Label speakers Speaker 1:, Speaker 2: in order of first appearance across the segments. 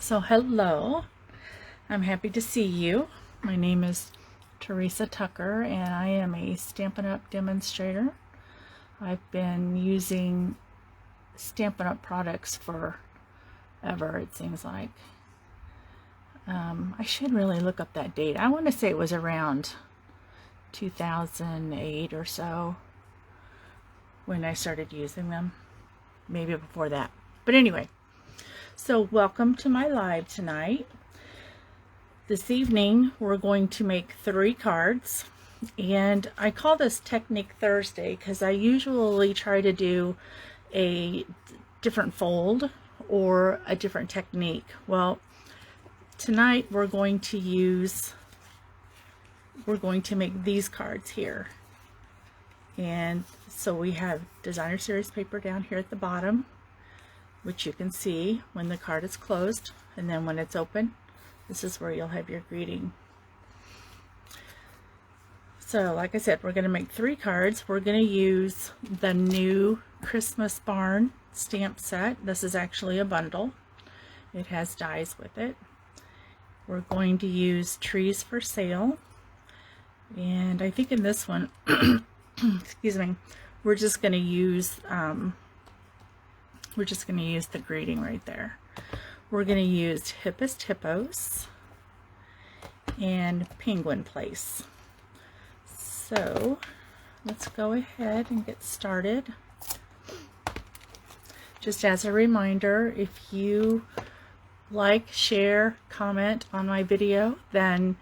Speaker 1: So hello, I'm happy to see you. My name is Theresa Tucker and I am a Stampin' Up! Demonstrator. I've been using Stampin' Up! Products forever, it seems like. I should really look up that date. I want to say it was around 2008 or so when I started using them. Maybe before that. But anyway, so welcome to my live tonight. This evening we're going to make 3 cards, and I call this Technique Thursday because I usually try to do a different fold or a different technique. Well, tonight we're going to make these cards here. And so we have designer series paper down here at the bottom, which you can see when the card is closed, and then when it's open, this is where you'll have your greeting. So like I said, we're going to make 3 cards. We're going to use the new Christmas Barn stamp set. This is actually a bundle. It has dies with it. We're going to use Trees for Sale, and I think in this one excuse me, we're just going to use the greeting right there. We're going to use Hippest Hippos and Penguin Place. So let's go ahead and get started. Just as a reminder, if you like, share, comment on my video, then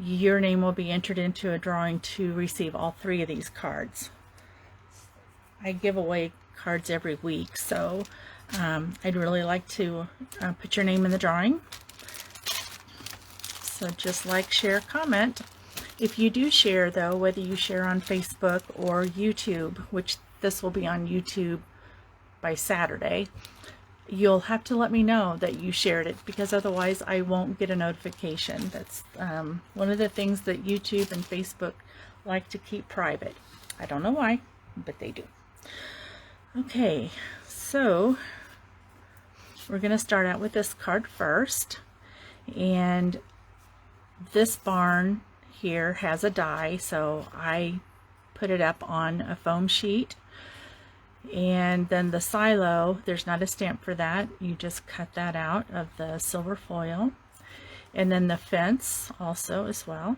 Speaker 1: your name will be entered into a drawing to receive all 3 of these cards. I give away cards every week, so I'd really like to put your name in the drawing. So just like, share, comment. If you do share though, whether you share on Facebook or YouTube, which this will be on YouTube by Saturday, you'll have to let me know that you shared it, because otherwise I won't get a notification. That's one of the things that YouTube and Facebook like to keep private. I don't know why, but they do. Okay, so we're going to start out with this card first, and this barn here has a die, so I put it up on a foam sheet. And then the silo, there's not a stamp for that. You just cut that out of the silver foil. And then the fence also as well.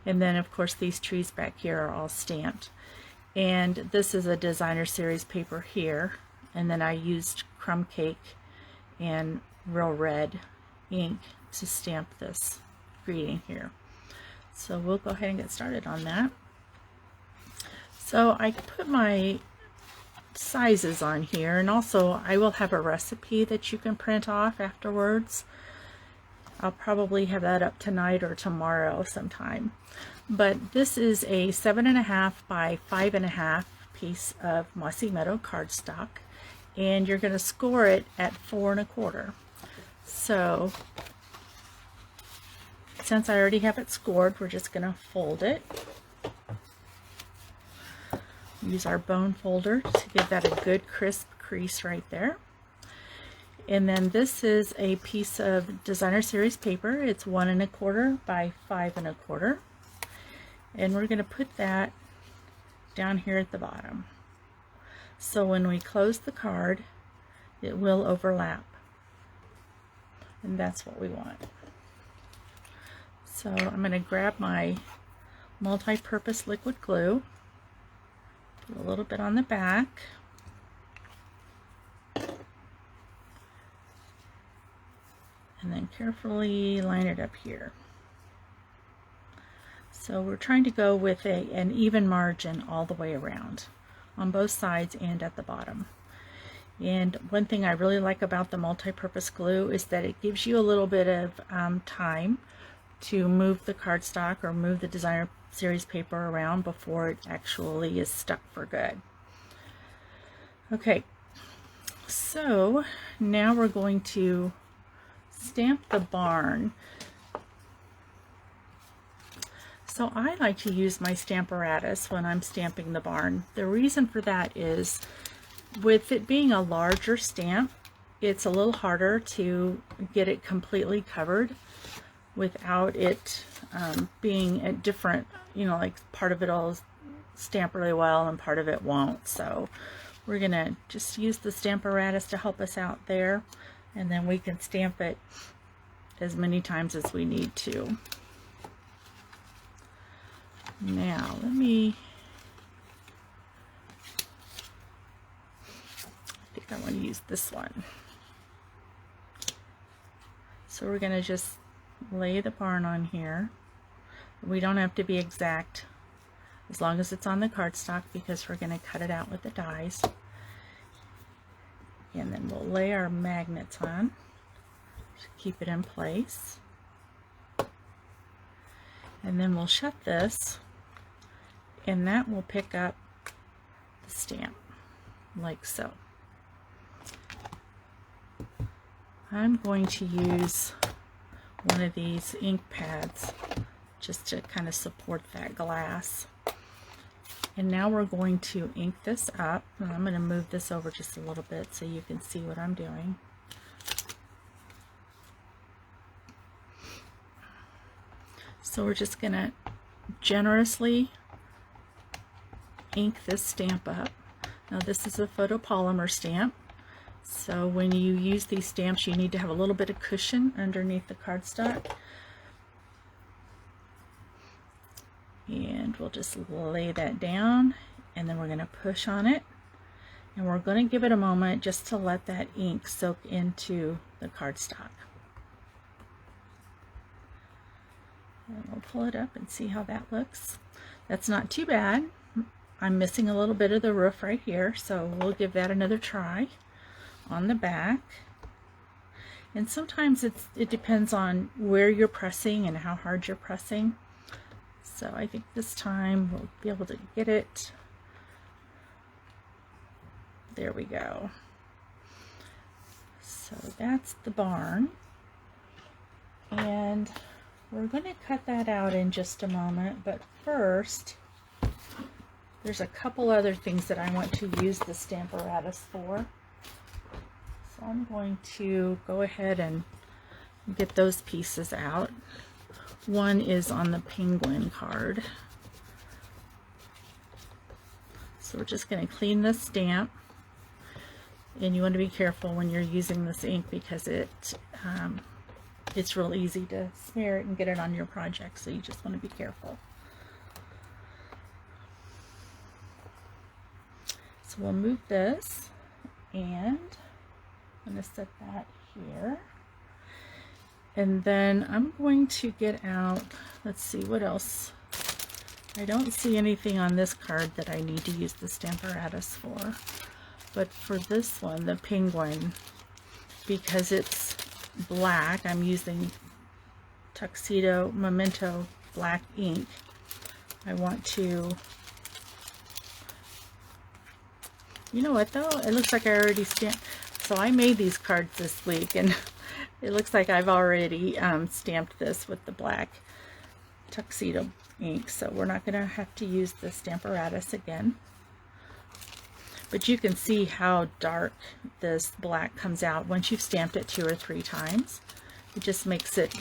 Speaker 1: And then of course these trees back here are all stamped. And this is a designer series paper here. And then I used crumb cake and real red ink to stamp this greeting here. So we'll go ahead and get started on that. So I put my sizes on here, and also I will have a recipe that you can print off afterwards. I'll probably have that up tonight or tomorrow sometime. But this is a 7.5 by 5.5 piece of Mossy Meadow cardstock, and you're going to score it at 4 1/4. So since I already have it scored, we're just going to fold it. Use our bone folder to give that a good crisp crease right there. And then this is a piece of designer series paper. It's 1 1/4 by 5 1/4. And we're going to put that down here at the bottom. So when we close the card, it will overlap. And that's what we want. So I'm going to grab my multi-purpose liquid glue. Put a little bit on the back. And then carefully line it up here. So we're trying to go with an even margin all the way around on both sides and at the bottom. And one thing I really like about the multi-purpose glue is that it gives you a little bit of time to move the cardstock or move the designer series paper around before it actually is stuck for good. Okay, so now we're going to stamp the barn. So I like to use my Stamparatus when I'm stamping the barn. The reason for that is, with it being a larger stamp, it's a little harder to get it completely covered without it being at different, you know, like part of it will stamp really well and part of it won't. So we're gonna just use the Stamparatus to help us out there, and then we can stamp it as many times as we need to. Now I think I want to use this one. So we're going to just lay the barn on here. We don't have to be exact as long as it's on the cardstock, because we're going to cut it out with the dies. And then we'll lay our magnets on to keep it in place. And then we'll shut this, and that will pick up the stamp like so. I'm going to use one of these ink pads just to kind of support that glass. And now we're going to ink this up. And I'm going to move this over just a little bit so you can see what I'm doing. So we're just going to generously ink this stamp up. Now this is a photopolymer stamp, so when you use these stamps you need to have a little bit of cushion underneath the cardstock. And we'll just lay that down, and then we're going to push on it, and we're going to give it a moment just to let that ink soak into the cardstock. And we'll pull it up and see how that looks. That's not too bad. I'm missing a little bit of the roof right here, so we'll give that another try on the back. And sometimes it depends on where you're pressing and how hard you're pressing. So I think this time we'll be able to get it. There we go. So that's the barn. And we're going to cut that out in just a moment, but first there's a couple other things that I want to use the Stamparatus for. So I'm going to go ahead and get those pieces out. One is on the penguin card. So we're just going to clean this stamp. And you want to be careful when you're using this ink, because it's real easy to smear it and get it on your project, so you just want to be careful. So we'll move this, and I'm going to set that here. And then I'm going to get out, let's see what else. I don't see anything on this card that I need to use the Stamparatus for. But for this one, the penguin, because it's black, I'm using Tuxedo Memento black ink. I want to, you know what though, it looks like I already stamped. So I made these cards this week, and it looks like I've already stamped this with the black Tuxedo ink, so we're not going to have to use the Stamparatus again. But you can see how dark this black comes out once you've stamped it 2 or 3 times. It just makes it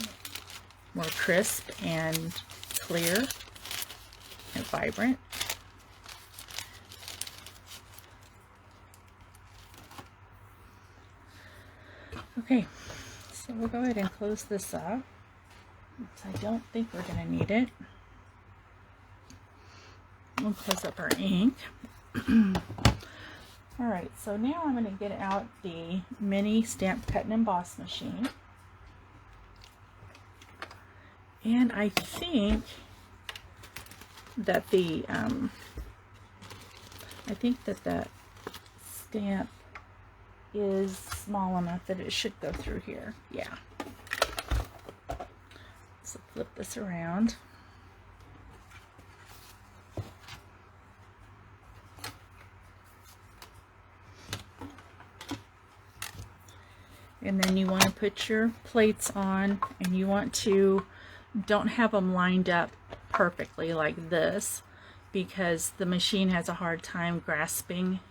Speaker 1: more crisp and clear and vibrant. Okay, so we'll go ahead and close this up. I don't think we're going to need it. We'll close up our ink. Alright, so now I'm going to get out the mini stamp cut and emboss machine. And I think that the stamp is small enough that it should go through here. Yeah. So flip this around. And then you want to put your plates on, and you want to, don't have them lined up perfectly like this, because the machine has a hard time grasping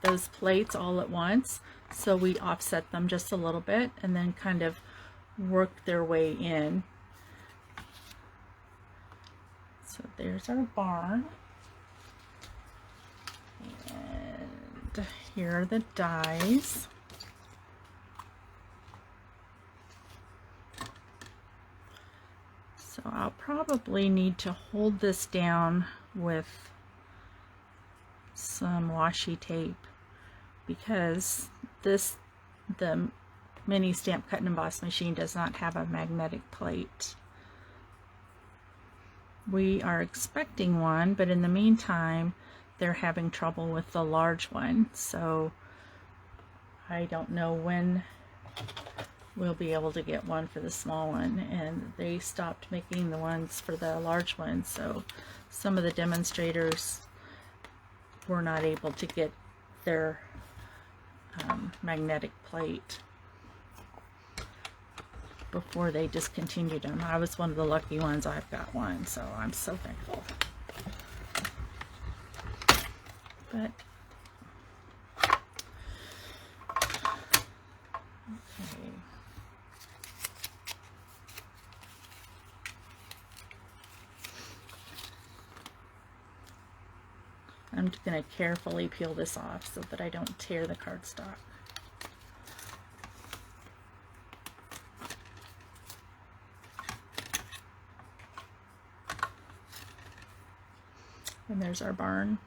Speaker 1: those plates all at once, so we offset them just a little bit and then kind of work their way in. So there's our barn. And here are the dies. So I'll probably need to hold this down with some washi tape because the mini stamp cut and emboss machine does not have a magnetic plate. We are expecting one, but in the meantime they're having trouble with the large one, so I don't know when we'll be able to get one for the small one, and they stopped making the ones for the large one, so some of the demonstrators were not able to get their magnetic plate before they discontinued them. I was one of the lucky ones. I've got one, so I'm so thankful. But okay. I'm going to carefully peel this off so that I don't tear the cardstock. And there's our barn.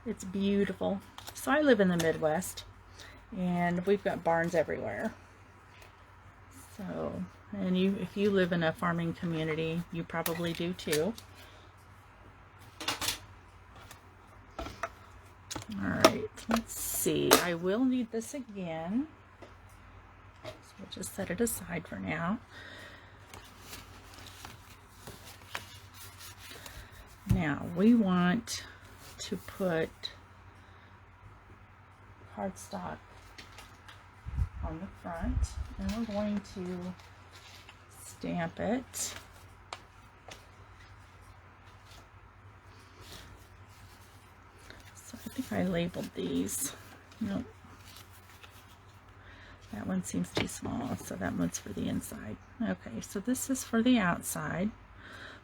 Speaker 1: It's beautiful. So I live in the Midwest, and we've got barns everywhere. So, and if you live in a farming community, you probably do too. Alright, let's see. I will need this again. So we'll just set it aside for now. Now we want to put cardstock on the front, and we're going to stamp it. So I think I labeled these. Nope. That one seems too small, so that one's for the inside. Okay, so this is for the outside.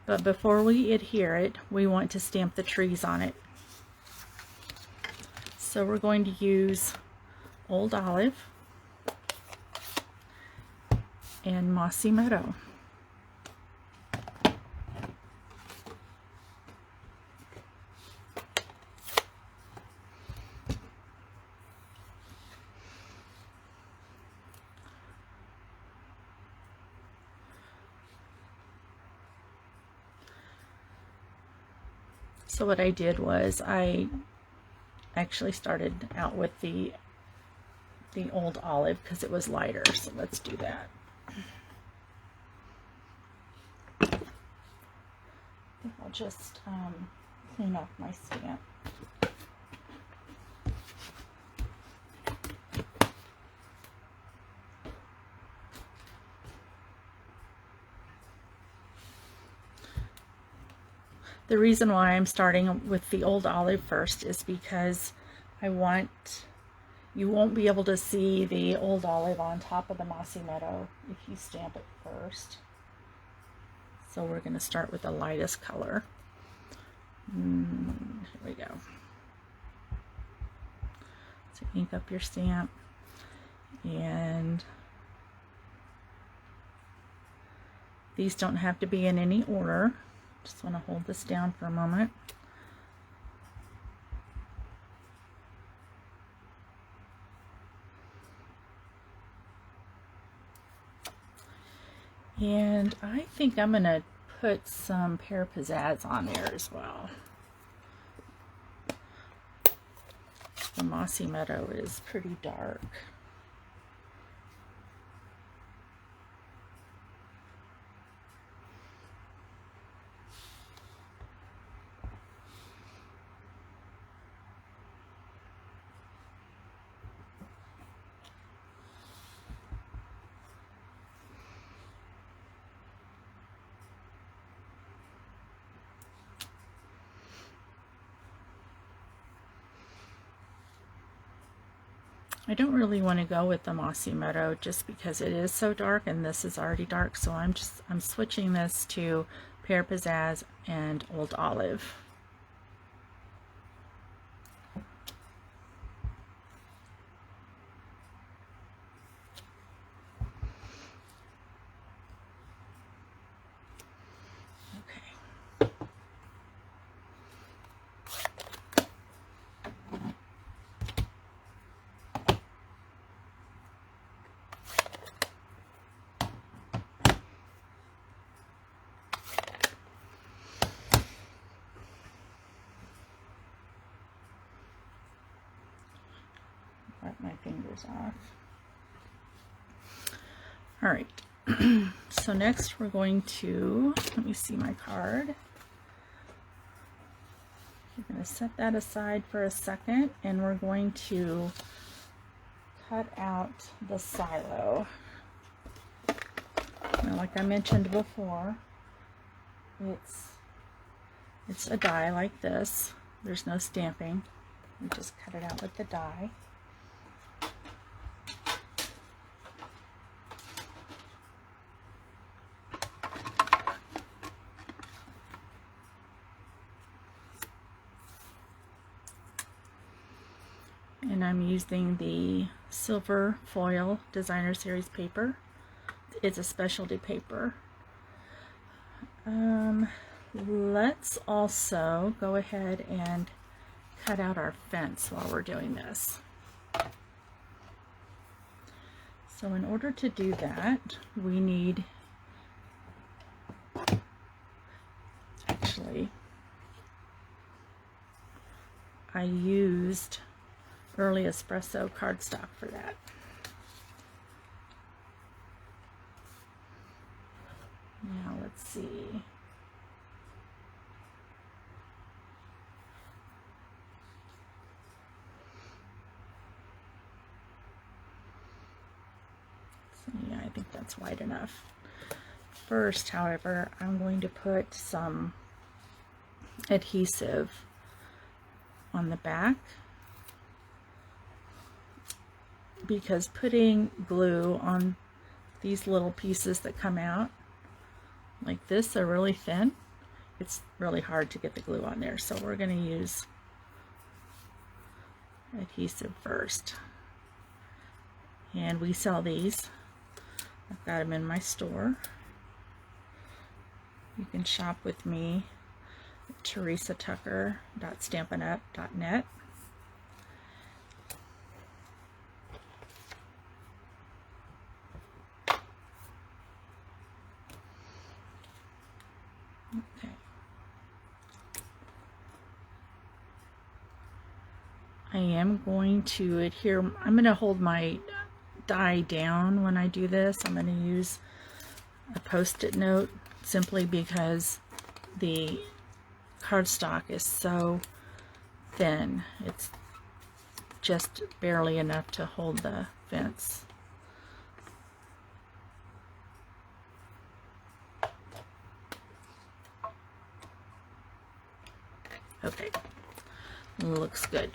Speaker 1: But before we adhere it, we want to stamp the trees on it. So we're going to use Old Olive and Mossy Meadow. So what I did was I actually started out with the Old Olive because it was lighter. So let's do that. I think I'll just clean off my stamp. The reason why I'm starting with the Old Olive first is because you won't be able to see the Old Olive on top of the Mossy Meadow if you stamp it first. So we're going to start with the lightest color. Here we go. So ink up your stamp, and these don't have to be in any order. Just want to hold this down for a moment. And I think I'm going to put some Pear Pizzazz on there as well. The Mossy Meadow is pretty dark. I don't really want to go with the Mossy Meadow just because it is so dark and this is already dark, so I'm switching this to Pear Pizzazz and Old Olive. Wipe my fingers off. All right, so next we're going to, let me see my card. We're going to set that aside for a second, and we're going to cut out the silo. Now, like I mentioned before, it's a die like this. There's no stamping. We just cut it out with the die. And I'm using the silver foil designer series paper. It's a specialty paper. Let's also go ahead and cut out our fence while we're doing this. So in order to do that, we need, actually, I used Early Espresso cardstock for that. Now let's see. So yeah, I think that's wide enough. First, however, I'm going to put some adhesive on the back, because putting glue on these little pieces that come out like this are really thin. It's really hard to get the glue on there, so we're going to use adhesive first. And we sell these. I've got them in my store. You can shop with me at teresatucker.stampinup.net. Okay. I am going to adhere, I'm going to hold my die down when I do this. I'm going to use a post-it note simply because the cardstock is so thin. It's just barely enough to hold the fence. Okay, looks good.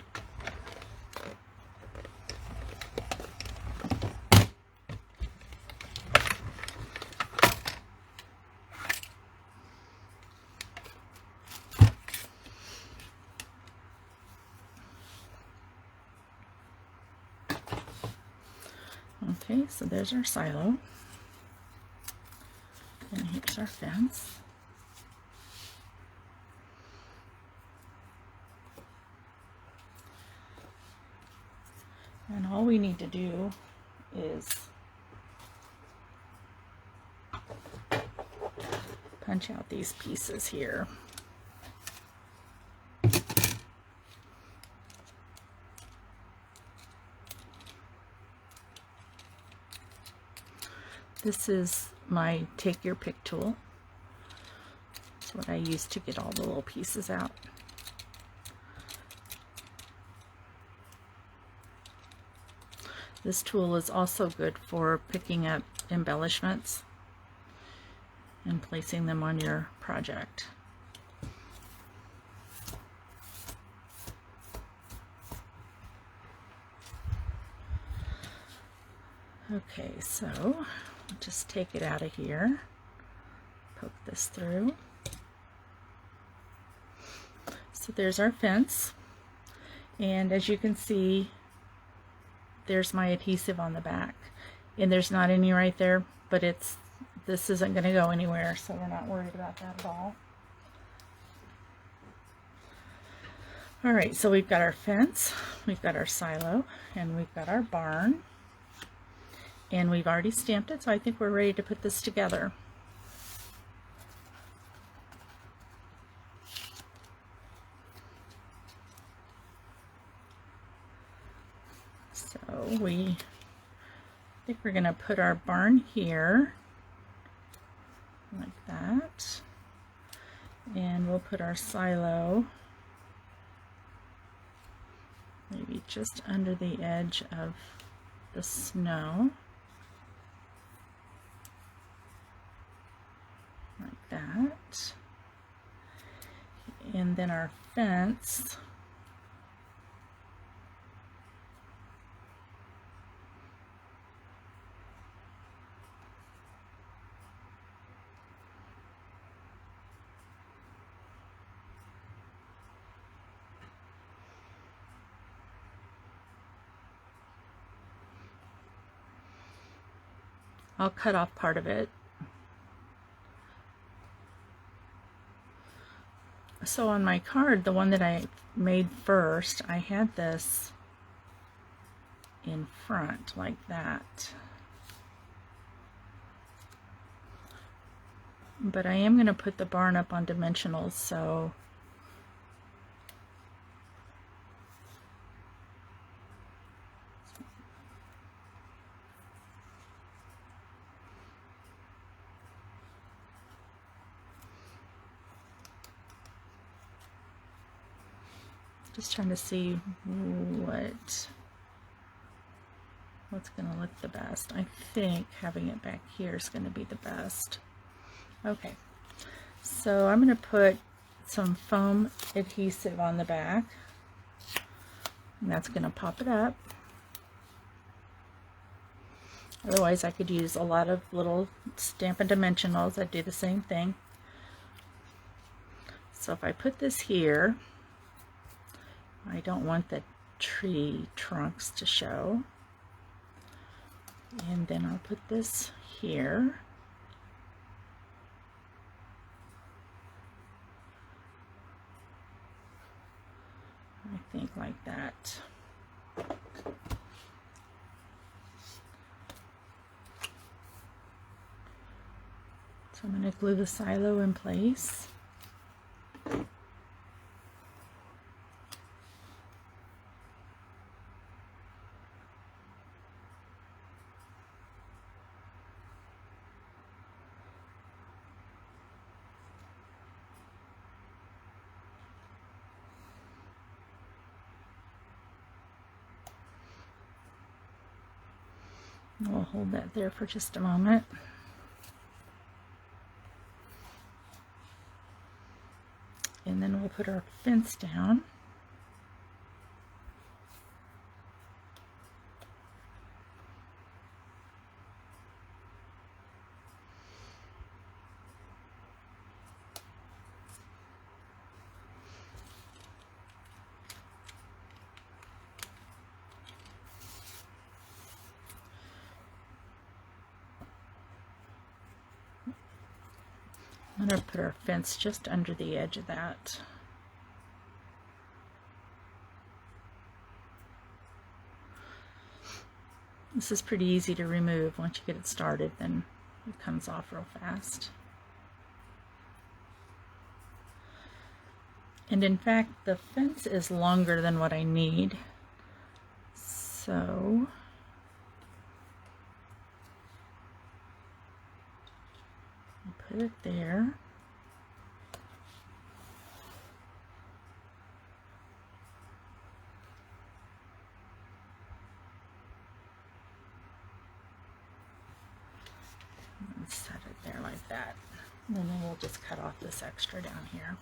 Speaker 1: Okay, so there's our silo, and here's our fence. And all we need to do is punch out these pieces here. This is my take your pick tool. It's what I use to get all the little pieces out. This tool is also good for picking up embellishments and placing them on your project. Okay, so I'll just take it out of here, poke this through. So there's our fence, and as you can see, there's my adhesive on the back, and there's not any right there, but this isn't going to go anywhere, so we're not worried about that at all. Alright, so we've got our fence, we've got our silo, and we've got our barn, and we've already stamped it, so I think we're ready to put this together. So I think we're going to put our barn here, like that, and we'll put our silo maybe just under the edge of the snow, like that, and then our fence I'll cut off part of it. So on my card, the one that I made first, I had this in front like that. But I am going to put the barn up on dimensionals, so just trying to see what's going to look the best. I think having it back here is going to be the best. Okay, so I'm going to put some foam adhesive on the back, and that's going to pop it up. Otherwise I could use a lot of little Stampin' Dimensionals that do the same thing. So if I put this here, I don't want the tree trunks to show. And then I'll put this here. I think like that. So I'm going to glue the silo in place. We'll hold that there for just a moment. And then we'll put our fence down. I'm going to put our fence just under the edge of that. This is pretty easy to remove. Once you get it started, then it comes off real fast. And in fact, the fence is longer than what I need. So put it there. And set it there like that. And then we'll just cut off this extra down here.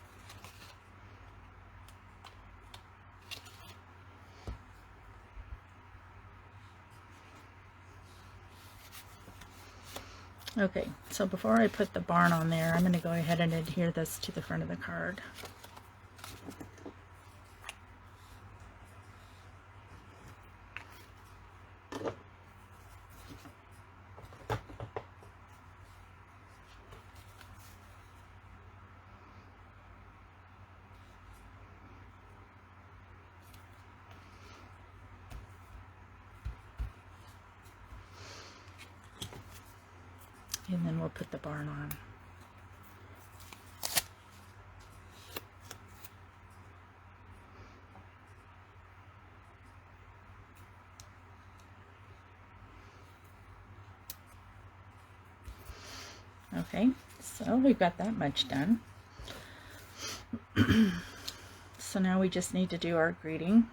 Speaker 1: Okay, so before I put the barn on there, I'm going to go ahead and adhere this to the front of the card. And then we'll put the barn on. Okay, so we've got that much done. So now we just need to do our greeting.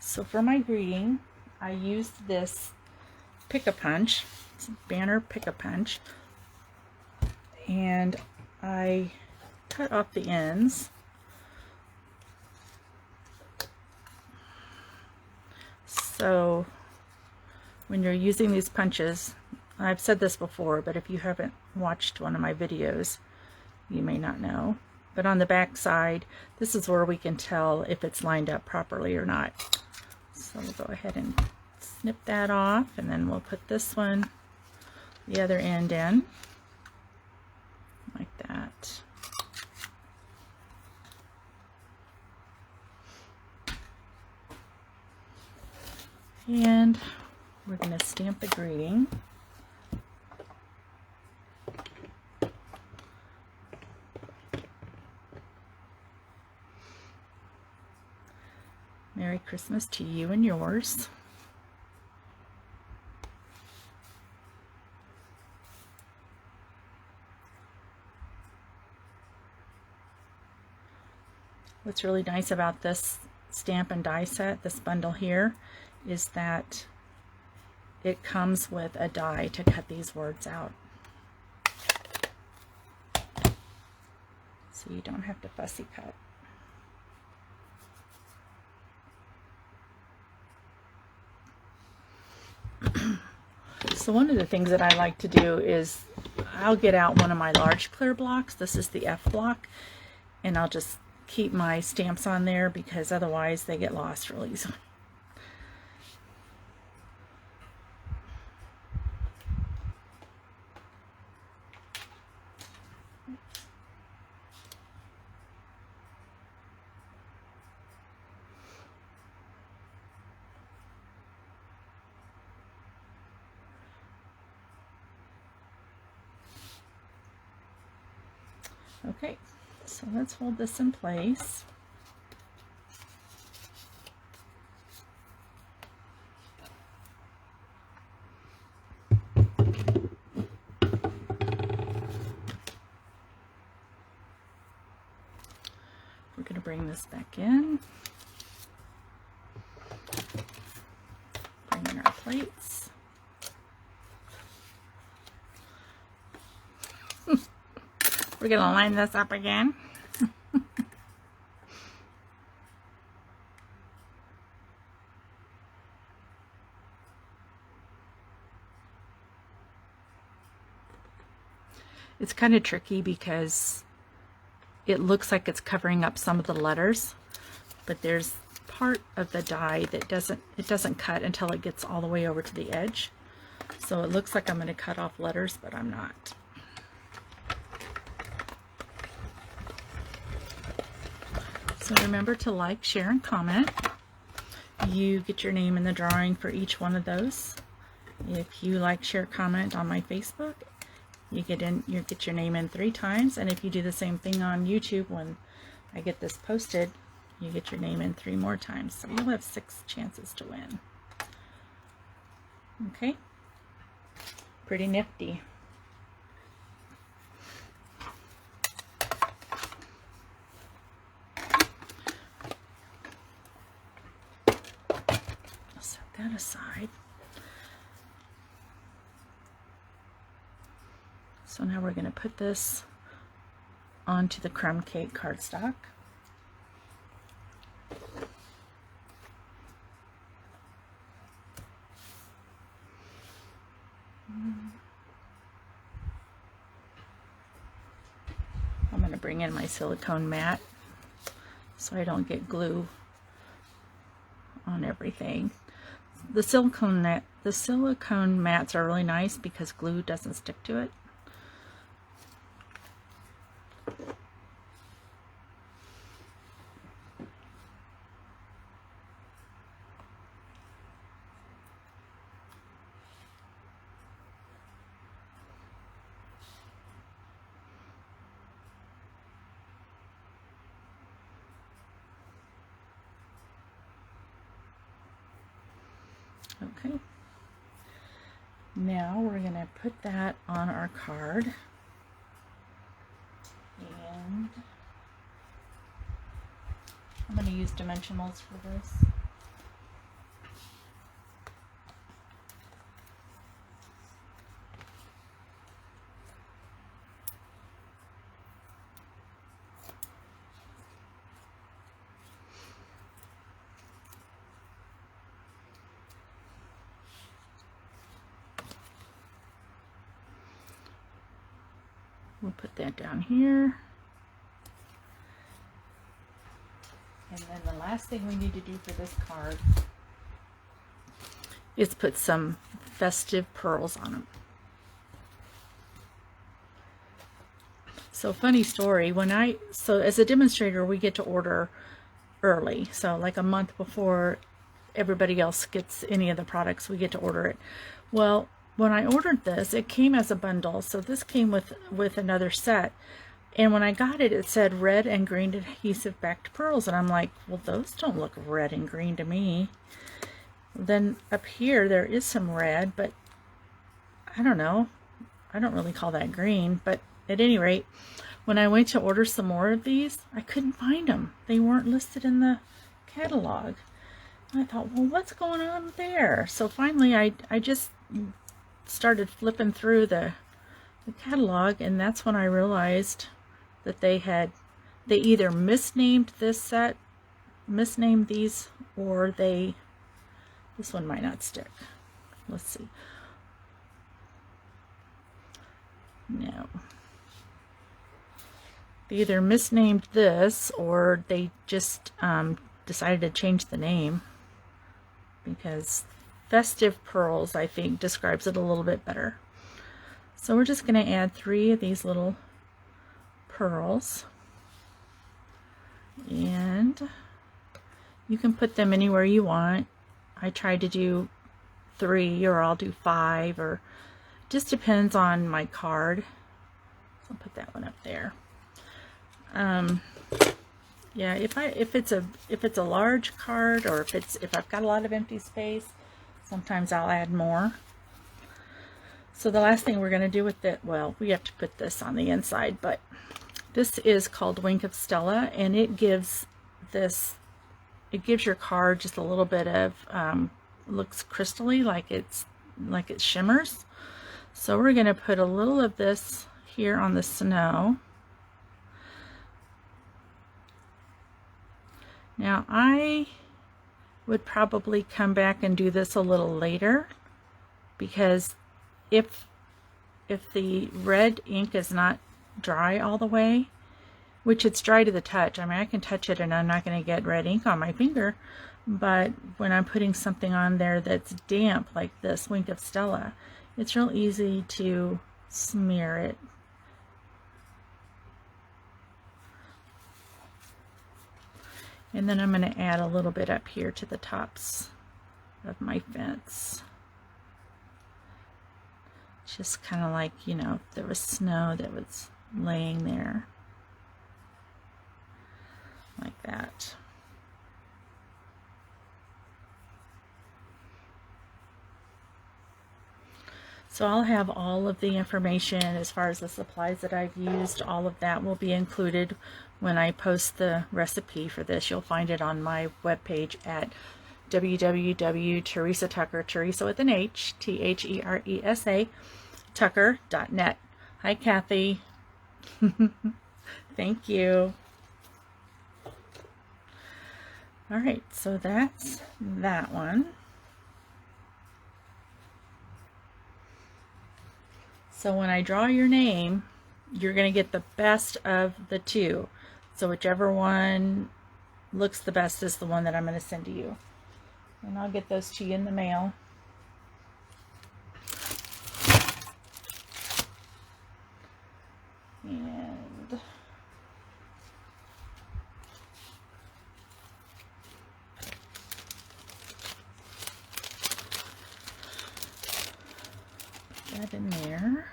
Speaker 1: So for my greeting, I used this pick-a-punch, it's a banner pick-a-punch, and I cut off the ends. So when you're using these punches, I've said this before, but if you haven't watched one of my videos, you may not know. But on the back side, this is where we can tell if it's lined up properly or not. So we'll go ahead and snip that off, and then we'll put this one, the other end in, like that. And we're going to stamp the greeting. Merry Christmas to you and yours. What's really nice about this stamp and die set, this bundle here, is that it comes with a die to cut these words out. So you don't have to fussy cut. So one of the things that I like to do is I'll get out one of my large clear blocks. This is the F block, and I'll just keep my stamps on there because otherwise they get lost real easily. Okay, so let's hold this in place. We're going to bring this back in. Bring in our plates. We're going to line this up again. It's kind of tricky because it looks like it's covering up some of the letters, but there's part of the die that doesn't cut until it gets all the way over to the edge. So it looks like I'm going to cut off letters, but I'm not. So remember to like, share, and comment. You get your name in the drawing for each one of those. If you like, share, comment on my Facebook, you get your name in 3 times. And if you do the same thing on YouTube, when I get this posted, you get your name in 3 more times. So you'll have 6 chances to win. Okay? Pretty nifty. That aside. So now we're going to put this onto the crumb cake cardstock. to bring in my silicone mat so I don't get glue on everything. The silicone mats are really nice because glue doesn't stick to it. Okay, now we're going to put that on our card, and I'm going to use dimensionals for this. We'll put that down here. And then the last thing we need to do for this card is put some festive pearls on them. So funny story, so as a demonstrator we get to order early. So like a month before everybody else gets any of the products, we get to order it. Well, when I ordered this, it came as a bundle. So this came with another set. And when I got it, it said red and green adhesive backed pearls. And I'm like, well, those don't look red and green to me. Then up here, there is some red, but I don't know. I don't really call that green. But at any rate, when I went to order some more of these, I couldn't find them. They weren't listed in the catalog. And I thought, well, what's going on there? So finally, I just started flipping through the catalog, and that's when I realized that they either misnamed this set, misnamed these, or this one might not stick. Let's see. No. They either misnamed this, or they just decided to change the name, because Festive Pearls, I think, describes it a little bit better. So we're just going to add 3 of these little pearls, and you can put them anywhere you want. I tried to do 3, or I'll do 5, or just depends on my card. So I'll put that one up there. Yeah, if it's a large card, or if I've got a lot of empty space, sometimes I'll add more. So the last thing we're going to do with it, well, we have to put this on the inside, but this is called Wink of Stella, and it gives your card just a little bit of looks crystally, like it shimmers. So we're going to put a little of this here on the snow. Now I would probably come back and do this a little later, because if the red ink is not dry all the way, which it's dry to the touch. I mean, I can touch it and I'm not going to get red ink on my finger, but when I'm putting something on there that's damp, like this Wink of Stella, it's real easy to smear it. And then I'm going to add a little bit up here to the tops of my fence. Just kind of like, you know, if there was snow that was laying there. Like that. So I'll have all of the information as far as the supplies that I've used. All of that will be included when I post the recipe for this. You'll find it on my webpage at www.TheresaTucker, Theresa with an H, T-H-E-R-E-S-A, Tucker.net. Hi, Kathy. Thank you. All right, so that's that one. So when I draw your name, you're going to get the best of the two. So whichever one looks the best is the one that I'm going to send to you. And I'll get those to you in the mail. And put that in there.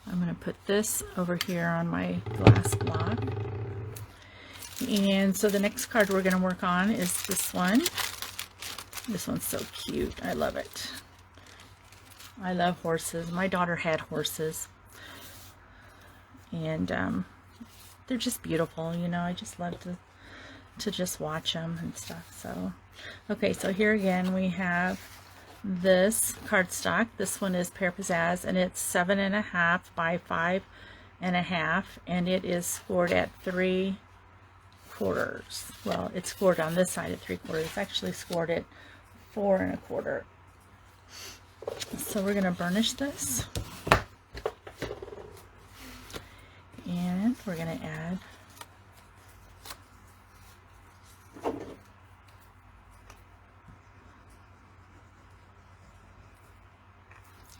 Speaker 1: I'm going to put this over here on my glass block. And so the next card we're going to work on is this one. This one's so cute. I love it. I love horses. My daughter had horses. And they're just beautiful, you know. I just love to just watch them and stuff. So, okay, so here again we have this cardstock. This one is Pear Pizzazz, and it's 7.5 by 5.5, and it is scored at 3/4. Well, it's scored on this side at 3/4. It's actually scored at 4.25. So we're going to burnish this, and we're going to add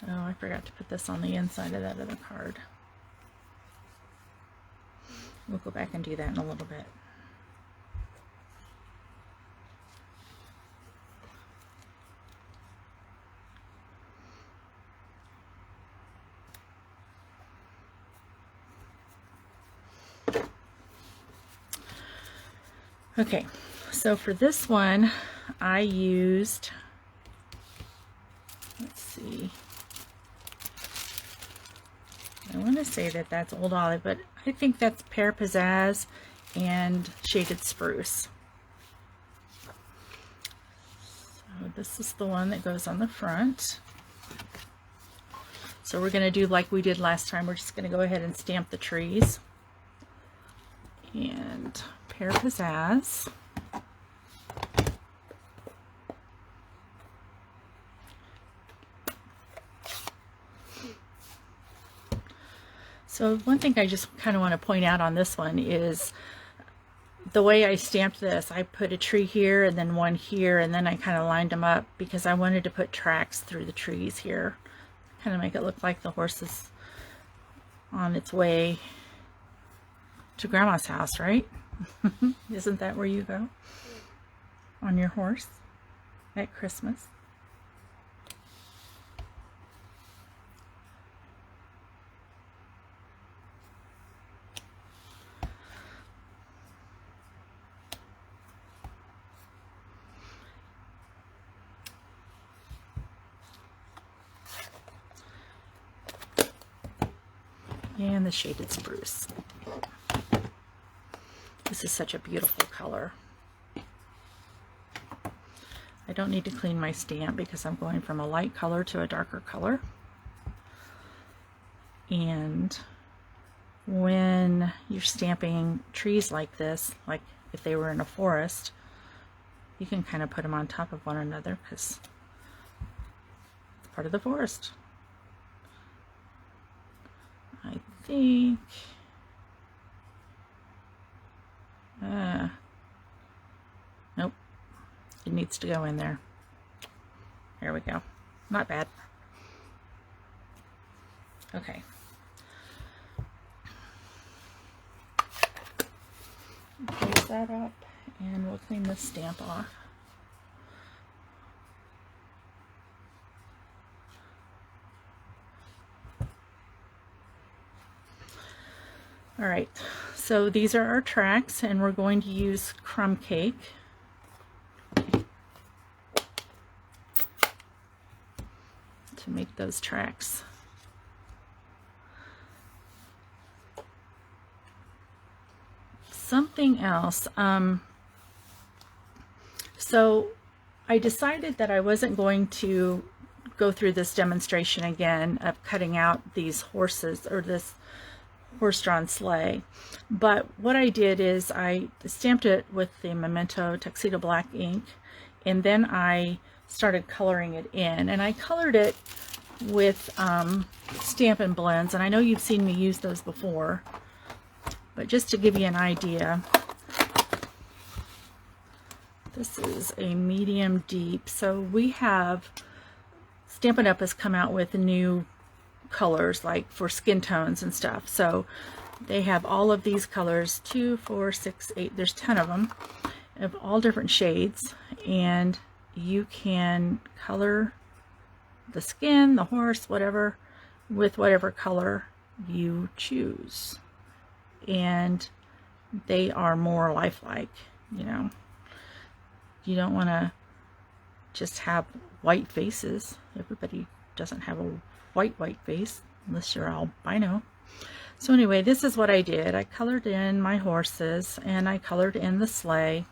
Speaker 1: oh, I forgot to put this on the inside of that other card. We'll go back and do that in a little bit. Okay, so for this one, I used, let's see, I want to say that that's Old Olive, but I think that's Pear Pizzazz and Shaded Spruce. So this is the one that goes on the front. So we're going to do like we did last time. We're just going to go ahead and stamp the trees. And Pear Pizzazz. So one thing I just kind of want to point out on this one is the way I stamped this. I put a tree here and then one here, and then I kind of lined them up because I wanted to put tracks through the trees here. Kind of make it look like the horse is on its way to Grandma's house, right? Isn't that where you go? On your horse at Christmas? And the Shaded Spruce. This is such a beautiful color. I don't need to clean my stamp because I'm going from a light color to a darker color. And when you're stamping trees like this, like if they were in a forest, you can kind of put them on top of one another because it's part of the forest. I think nope, it needs to go in there. There we go. Not bad. Okay. Close that up and we'll clean this stamp off. All right, so these are our tracks, and we're going to use crumb cake. To make those tracks. Something else. So I decided that I wasn't going to go through this demonstration again of cutting out these horses or this horse-drawn sleigh. But what I did is I stamped it with the Memento Tuxedo Black ink, and then I started coloring it in. And I colored it with Stampin' Blends, and I know you've seen me use those before, but just to give you an idea, this is a medium deep. So we have, Stampin' Up! Has come out with new colors like for skin tones and stuff. So they have all of these colors, 2, 4, 6, 8, there's 10 of them, of all different shades, and you can color the skin, the horse, whatever, with whatever color you choose. And they are more lifelike, you know. You don't want to just have white faces. Everybody doesn't have a white face unless you're albino. So anyway, this is what I did. I colored in my horses and I colored in the sleigh.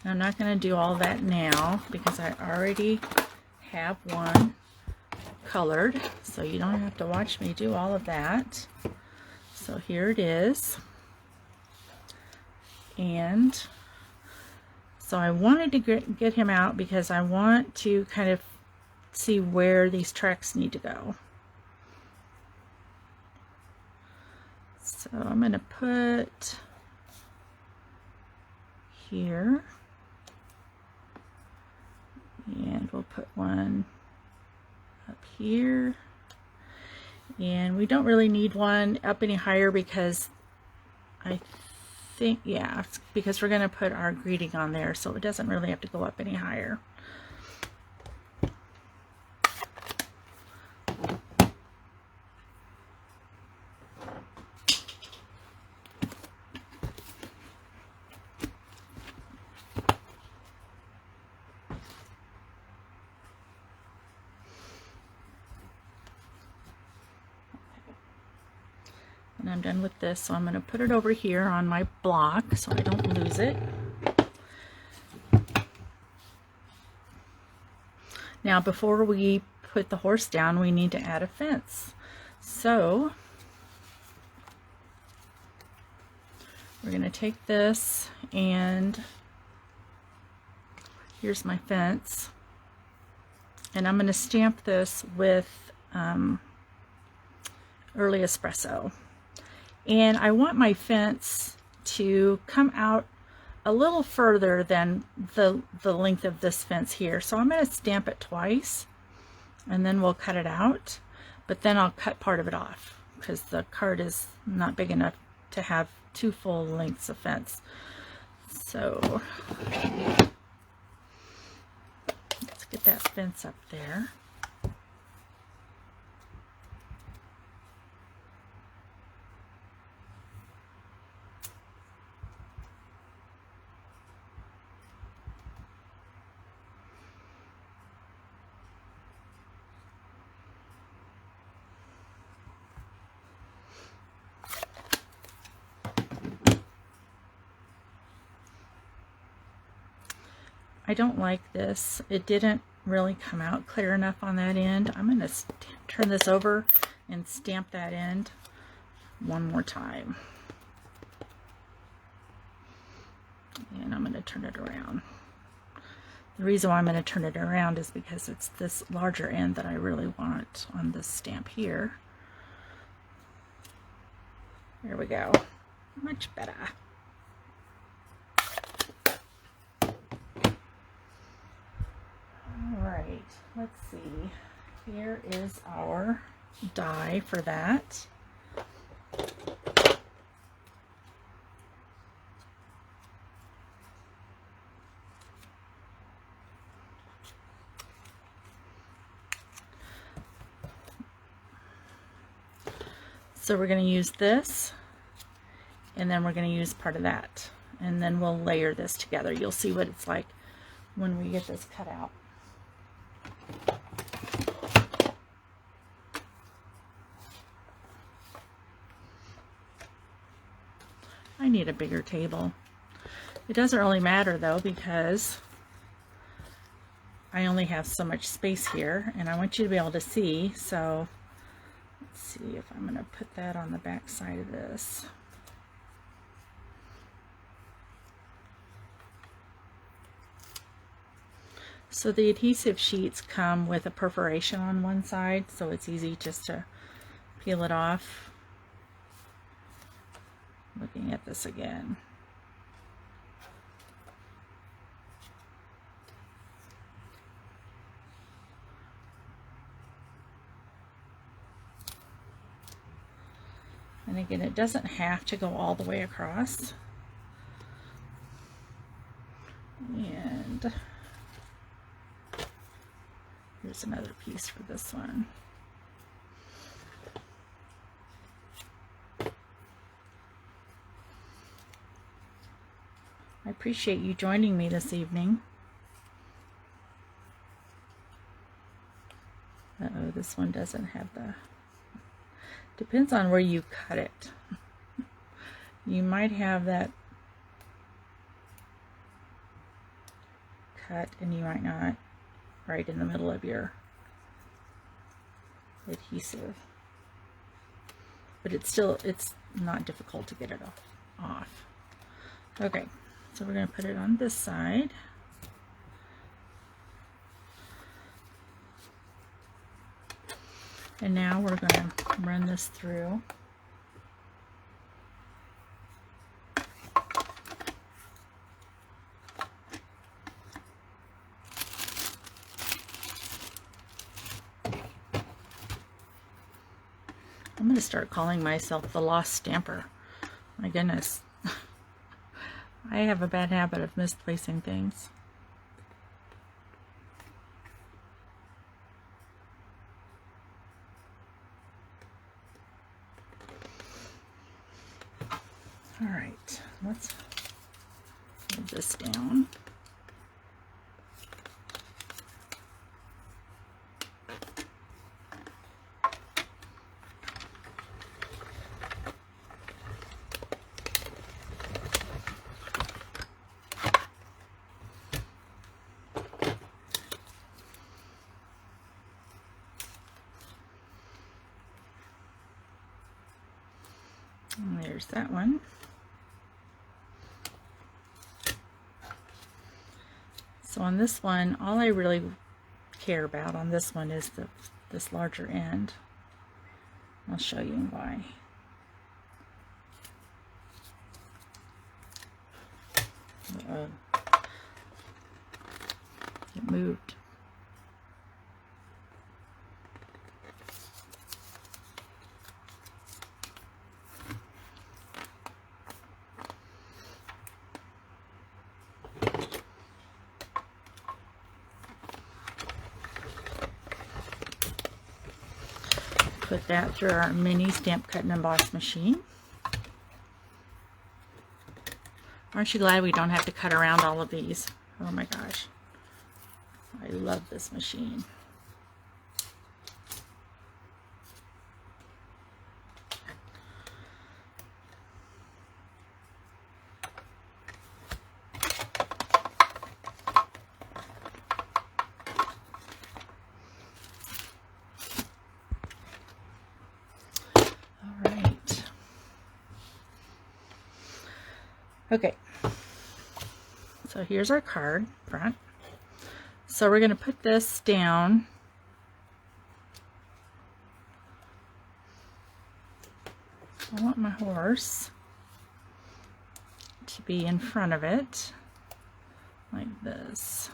Speaker 1: And I'm not going to do all that now because I already have one colored, so you don't have to watch me do all of that. So here it is. And so I wanted to get him out because I want to kind of see where these tracks need to go. So I'm going to put here, and we'll put one up here, and we don't really need one up any higher because I think, yeah, it's because we're going to put our greeting on there, so it doesn't really have to go up any higher. And I'm done with this, so I'm going to put it over here on my block so I don't lose it. Now before we put the horse down, we need to add a fence. So we're going to take this, and here's my fence, and I'm going to stamp this with Early Espresso. And I want my fence to come out a little further than the length of this fence here. So I'm going to stamp it twice, and then we'll cut it out. But then I'll cut part of it off because the card is not big enough to have 2 full lengths of fence. So let's get that fence up there. I don't like this. It didn't really come out clear enough on that end. I'm going to turn this over and stamp that end one more time. And I'm going to turn it around. The reason why I'm going to turn it around is because it's this larger end that I really want on this stamp here. There we go. Much better. Alright, let's see. Here is our die for that. So we're going to use this, and then we're going to use part of that, and then we'll layer this together. You'll see what it's like when we get this cut out. I need a bigger table. It doesn't really matter though, because I only have so much space here and I want you to be able to see, so Let's see if I'm going to put that on the back side of this. So the adhesive sheets come with a perforation on one side, so it's easy just to peel it off. Looking at this again. And again, it doesn't have to go all the way across. And here's another piece for this one. I appreciate you joining me this evening. Uh-oh, this one doesn't have the... Depends on where you cut it. You might have that cut and you might not, right in the middle of your adhesive. But it's not difficult to get it off. Okay, so we're going to put it on this side. And now we're going to run this through. I'm going to start calling myself the lost stamper. My goodness. I have a bad habit of misplacing things. All right, let's move this down. And there's that one. So on this one, all I really care about on this one is this larger end. I'll show you why. It moved. Put that through our mini stamp cut and emboss machine. Aren't you glad we don't have to cut around all of these? Oh my gosh. I love this machine. Okay, so here's our card front. So we're going to put this down. I want my horse to be in front of it, like this.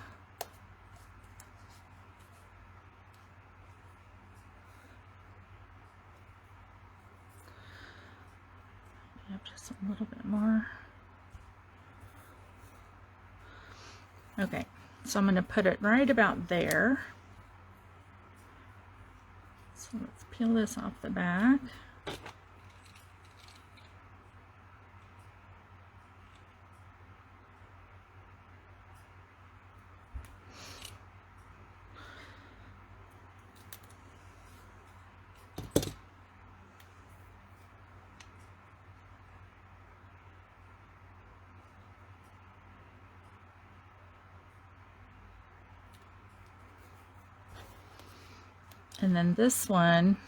Speaker 1: Yep, just a little bit more. Okay, so I'm going to put it right about there. So let's peel this off the back. And then this one,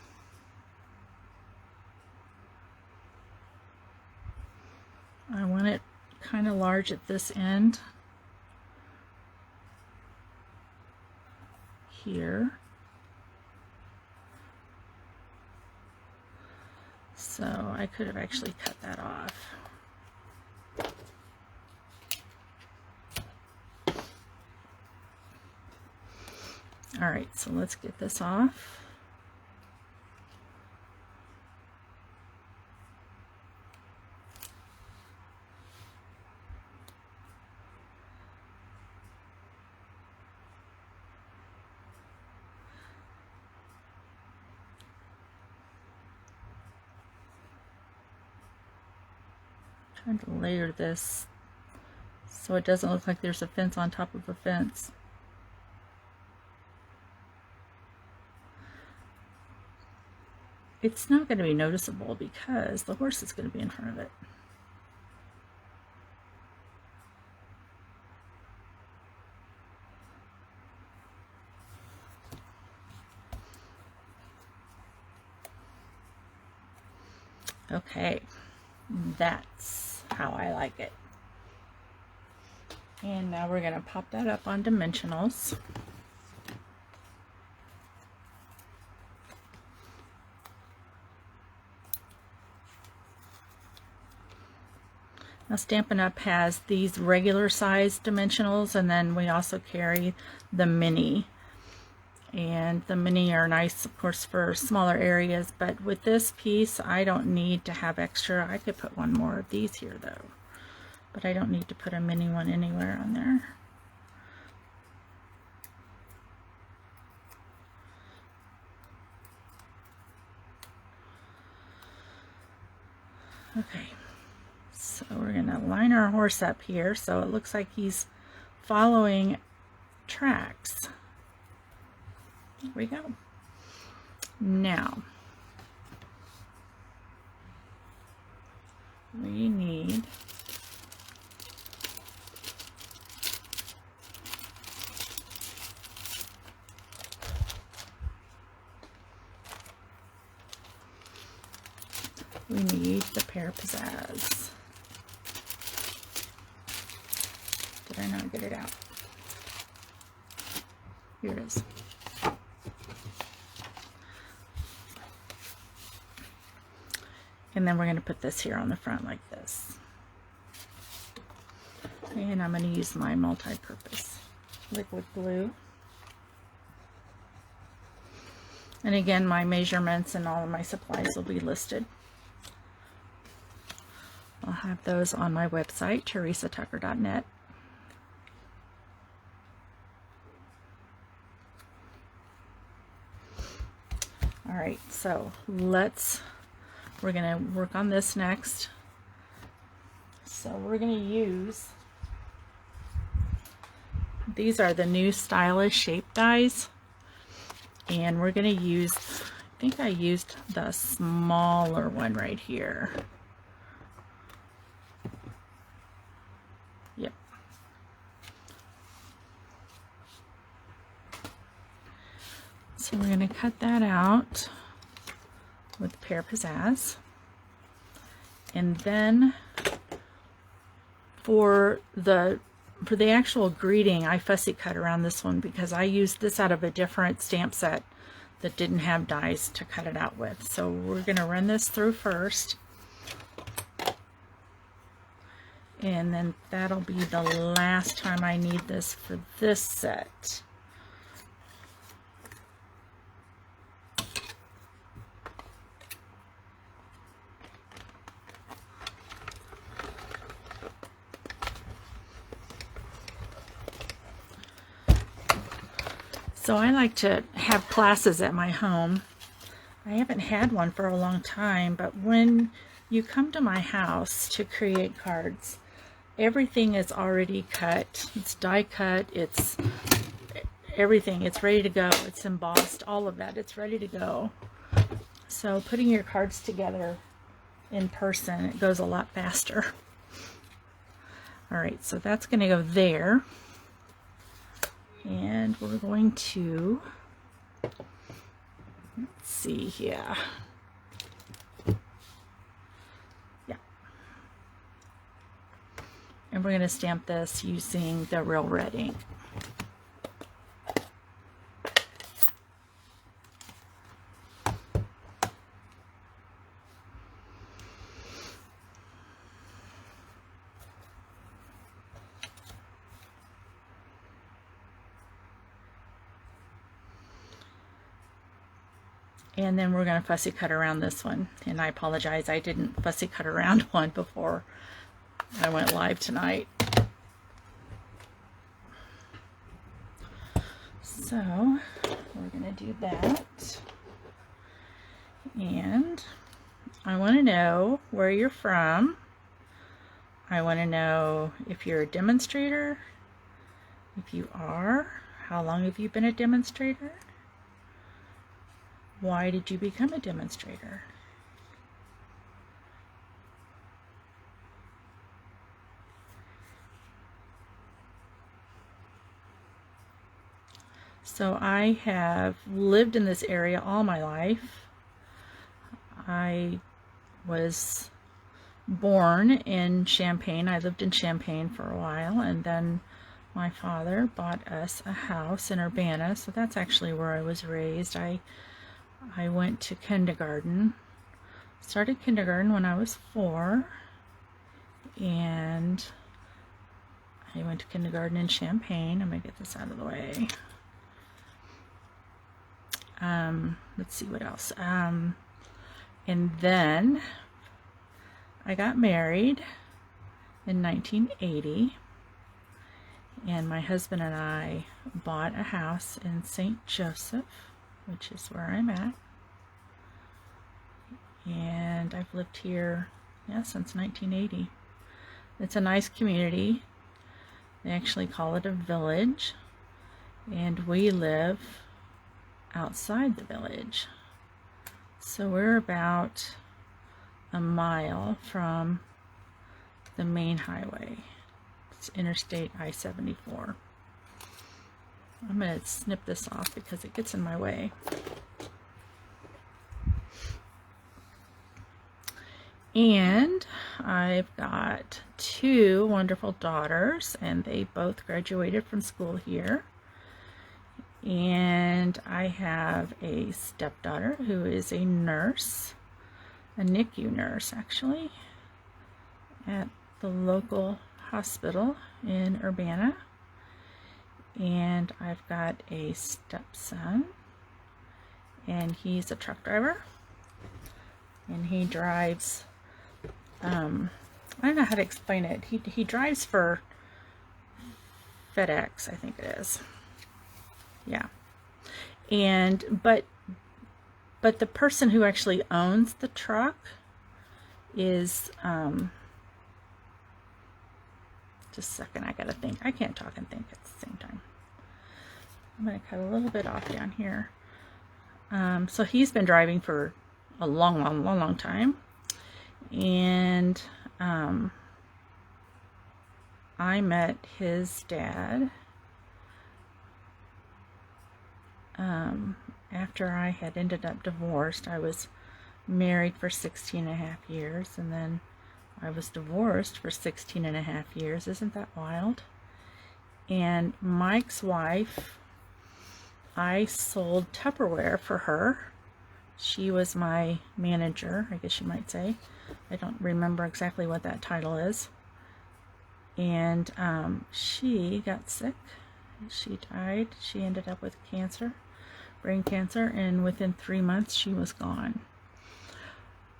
Speaker 1: kind of large at this end here. So I could have actually cut that off. All right, so let's get this off. Trying to layer this so it doesn't look like there's a fence on top of a fence. It's not going to be noticeable because the horse is going to be in front of it. Okay, that's how I like it. And now we're going to pop that up on dimensionals. Now Stampin' Up! Has these regular size dimensionals, and then we also carry the mini. And the mini are nice, of course, for smaller areas, but with this piece I don't need to have extra. I could put one more of these here though, but I don't need to put a mini one anywhere on there. Okay, so we're going to line our horse up here so it looks like he's following tracks. There we go. Now, we need the pear pizzazz. Did I not get it out? Here it is. And then we're going to put this here on the front like this. And I'm going to use my multi-purpose liquid glue. And again, my measurements and all of my supplies will be listed. I'll have those on my website, theresatucker.net. All right, so we're going to work on this next. So we're going to use, these are the new stylish shape dies, and we're going to use, I think I used the smaller one right here. Yep. So we're going to cut that out with pear pizzazz, and then for the actual greeting I fussy cut around this one because I used this out of a different stamp set that didn't have dies to cut it out with. So we're going to run this through first, and then that'll be the last time I need this for this set. So I like to have classes at my home. I haven't had one for a long time, but when you come to my house to create cards, everything is already cut. It's die cut, it's everything, it's ready to go, it's embossed, all of that, it's ready to go. So putting your cards together in person, it goes a lot faster. All right, so that's going to go there. And we're going to, let's see here. Yeah. And we're going to stamp this using the Real Red ink. And then we're going to fussy cut around this one. And I apologize, I didn't fussy cut around one before I went live tonight. So we're going to do that. And I want to know where you're from. I want to know if you're a demonstrator. If you are, how long have you been a demonstrator? Why did you become a demonstrator? So I have lived in this area all my life. I was born in Champaign. I lived in Champaign for a while, and then my father bought us a house in Urbana, so that's actually where I was raised. I went to kindergarten. Started kindergarten when I was 4, and I went to kindergarten in Champaign. I'm going to get this out of the way. Let's see what else. And then I got married in 1980, and my husband and I bought a house in St. Joseph, which is where I'm at. And I've lived here, since 1980. It's a nice community. They actually call it a village, and we live outside the village. So we're about a mile from the main highway. It's Interstate I-74. I'm going to snip this off because it gets in my way. And I've got 2 wonderful daughters, and they both graduated from school here. And I have a stepdaughter who is a nurse, a NICU nurse actually, at the local hospital in Urbana. And I've got a stepson, and he's a truck driver, and he drives, I don't know how to explain it. He drives for FedEx, I think it is. Yeah. And but the person who actually owns the truck is just a second, I gotta think. I can't talk and think at the same time. I'm gonna cut a little bit off down here. So he's been driving for a long time, and I met his dad after I had ended up divorced. I was married for 16.5 years, and then I was divorced for 16.5 years. Isn't that wild? And Mike's wife, I sold Tupperware for her. She was my manager, I guess you might say. I don't remember exactly what that title is. And she got sick. She died. She ended up with cancer, brain cancer, and within 3 months she was gone.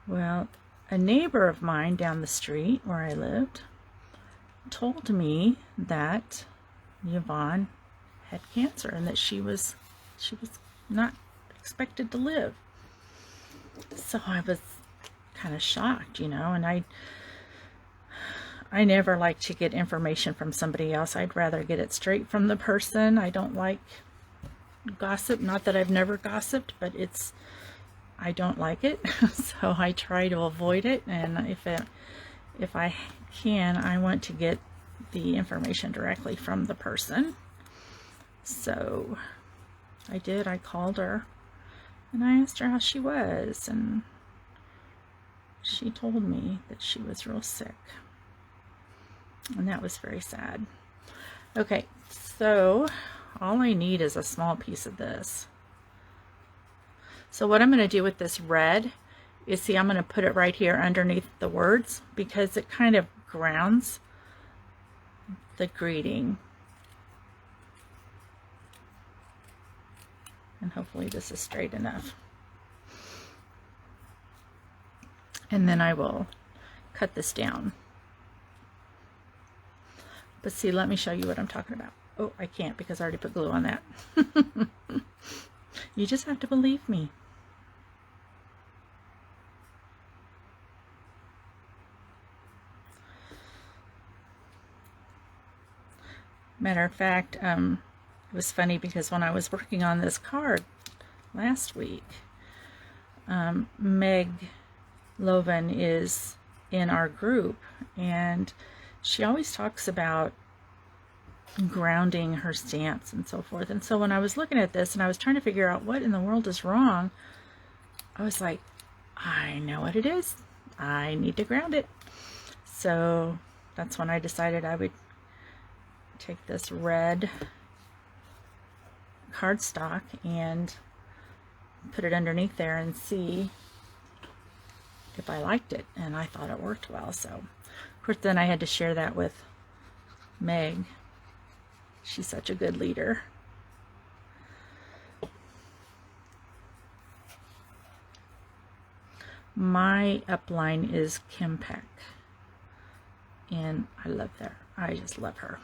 Speaker 1: Well, a neighbor of mine down the street where I lived told me that Yvonne had cancer and that she was not expected to live. So I was kind of shocked, and I never like to get information from somebody else. I'd rather get it straight from the person. I don't like gossip. Not that I've never gossiped, but I don't like it. So I try to avoid it. And if I can, I want to get the information directly from the person. So I did. I called her and I asked her how she was, and she told me that she was real sick. And that was very sad. Okay, so all I need is a small piece of this. So what I'm going to do with this red is, see, I'm going to put it right here underneath the words because it kind of grounds the greeting. And hopefully this is straight enough. And then I will cut this down. But see, let me show you what I'm talking about. Oh, I can't because I already put glue on that. You just have to believe me. Matter of fact, it was funny because when I was working on this card last week, Meg Loven is in our group, and she always talks about grounding her stamps and so forth. And so when I was looking at this and I was trying to figure out what in the world is wrong, I was like, I know what it is. I need to ground it. So that's when I decided I would take this red cardstock and put it underneath there and see if I liked it. And I thought it worked well. So of course then I had to share that with Meg. She's such a good leader. My upline is Kim Peck, and I love her. I just love her.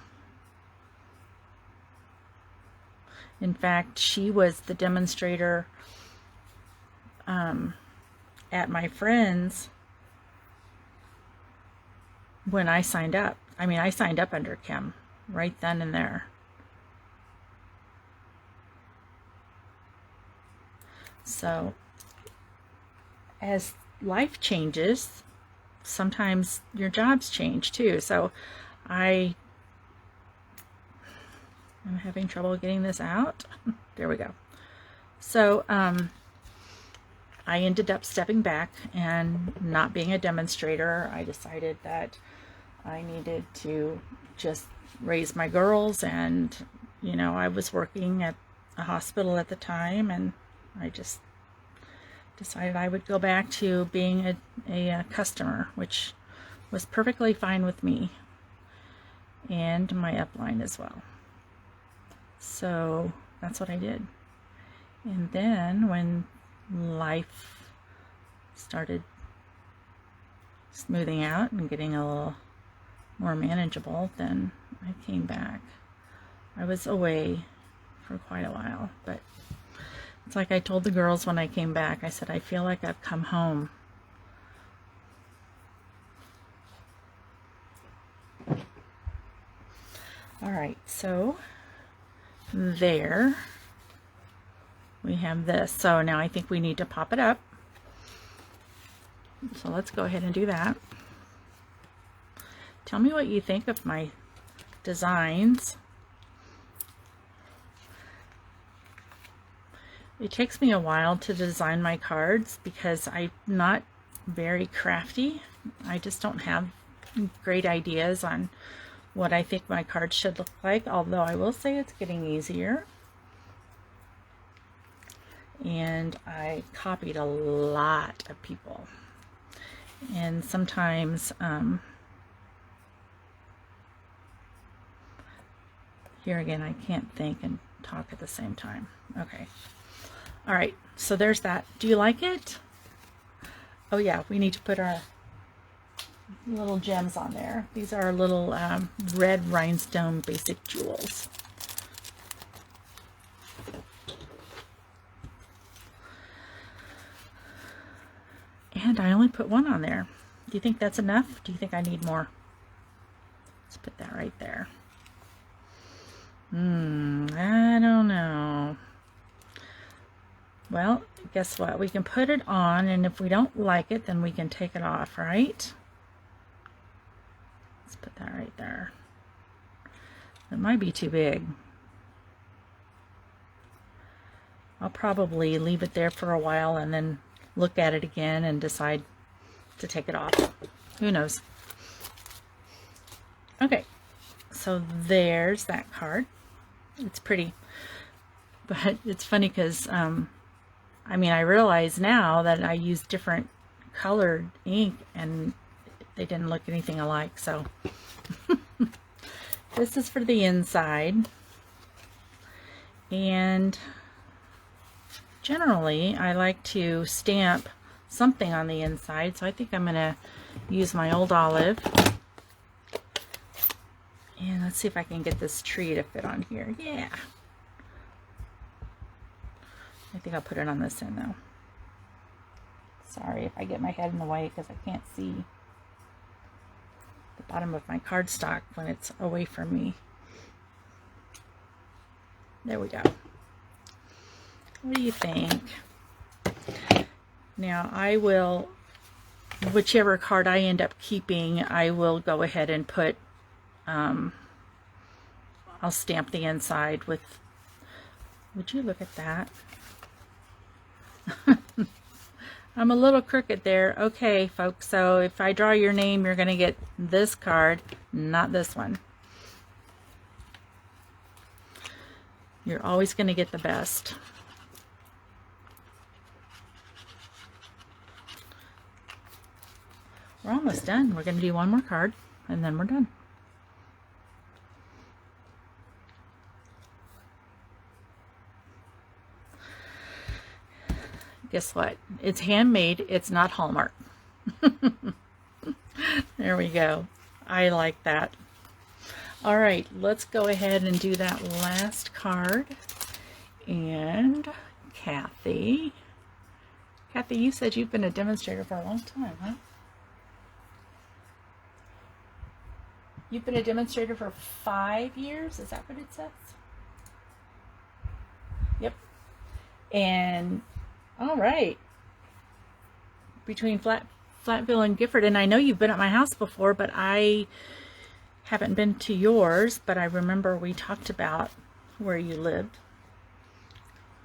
Speaker 1: In fact, she was the demonstrator at my friend's when I signed up. I mean, I signed up under Kim right then and there. So as life changes, sometimes your jobs change too. So I'm having trouble getting this out. There we go. So I ended up stepping back and not being a demonstrator. I decided that I needed to just raise my girls, and you know, I was working at a hospital at the time, and I just decided I would go back to being a customer, which was perfectly fine with me and my upline as well. So that's what I did. And then when life started smoothing out and getting a little more manageable, then I came back. I was away for quite a while, but it's like I told the girls when I came back, I said, I feel like I've come home. All right, so there we have this. So now I think we need to pop it up. So let's go ahead and do that. Tell me what you think of my designs. It takes me a while to design my cards because I'm not very crafty. I just don't have great ideas on what I think my cards should look like, although I will say it's getting easier. And I copied a lot of people. And sometimes here again, I can't think and talk at the same time. Okay. All right, so there's that. Do you like it? Oh yeah, we need to put our little gems on there. These are little red rhinestone basic jewels. And I only put one on there. Do you think that's enough? Do you think I need more? Let's put that right there. I don't know. Well, guess what? We can put it on, and if we don't like it, then we can take it off, right? Let's put that right there. It might be too big. I'll probably leave it there for a while and then look at it again and decide to take it off. Who knows? Okay, so there's that card. It's pretty, but it's funny because I mean, I realize now that I use different colored ink and they didn't look anything alike. So this is for the inside, and generally I like to stamp something on the inside, so I think I'm gonna use my old olive. And let's see if I can get this tree to fit on here. Yeah, I think I'll put it on this end though. Sorry if I get my head in the way because I can't see the bottom of my cardstock when it's away from me. There we go. What do you think? Now I will, whichever card I end up keeping, I will go ahead and put, I'll stamp the inside with, would you look at that? I'm a little crooked there. Okay, folks, so if I draw your name, you're going to get this card, not this one. You're always going to get the best. We're almost done. We're going to do one more card, and then we're done. Guess what? It's handmade. It's not Hallmark. There we go. I like that. All right, let's go ahead and do that last card. And Kathy. Kathy, you said you've been a demonstrator for a long time, huh? You've been a demonstrator for 5 years? Is that what it says? Yep. And all right. Between Flatville and Gifford, and I know you've been at my house before, but I haven't been to yours, but I remember we talked about where you lived.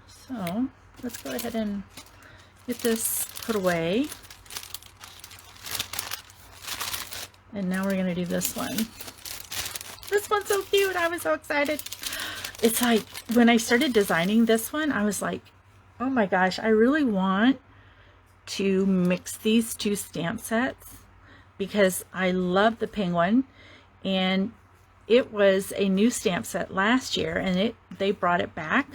Speaker 1: So let's go ahead and get this put away. And now we're going to do this one. This one's so cute. I was so excited. It's like when I started designing this one, I was like, oh my gosh, I really want to mix these two stamp sets because I love the penguin, and it was a new stamp set last year and they brought it back.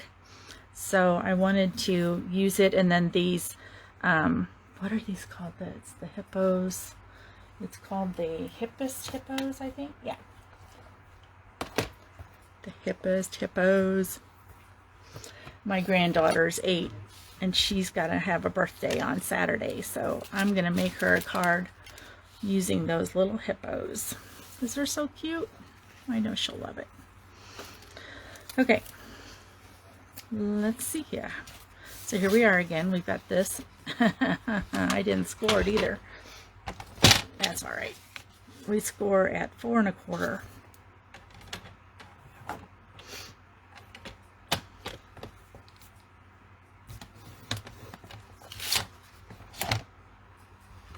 Speaker 1: So I wanted to use it, and then these, what are these called? It's the hippos. It's called the Hippest Hippos, I think. Yeah. The Hippest Hippos. My granddaughter's 8 and she's got to have a birthday on Saturday, so I'm going to make her a card using those little hippos. These are so cute. I know she'll love it. Okay. Let's see here. So here we are again. We've got this. I didn't score it either. That's all right. We score at 4 1/4.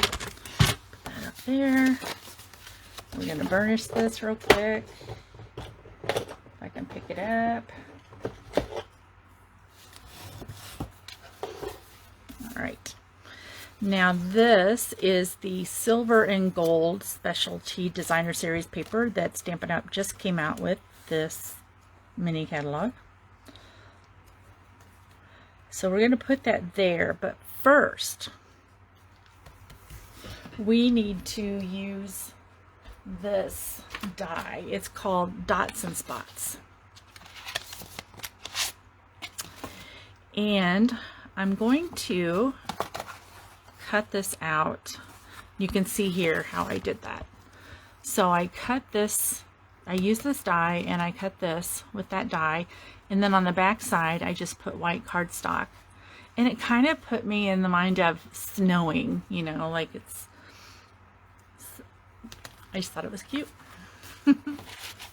Speaker 1: Put that up there. We're going to burnish this real quick. If I can pick it up. All right. Now this is the Silver and Gold Specialty Designer Series paper that Stampin' Up! Just came out with, this mini catalog. So we're going to put that there, but first we need to use this die. It's called Dots and Spots. And I'm going to cut this out. You can see here how I did that. So I cut this, I used this die and I cut this with that die, and then on the back side I just put white cardstock, and it kind of put me in the mind of snowing, you know, like I just thought it was cute.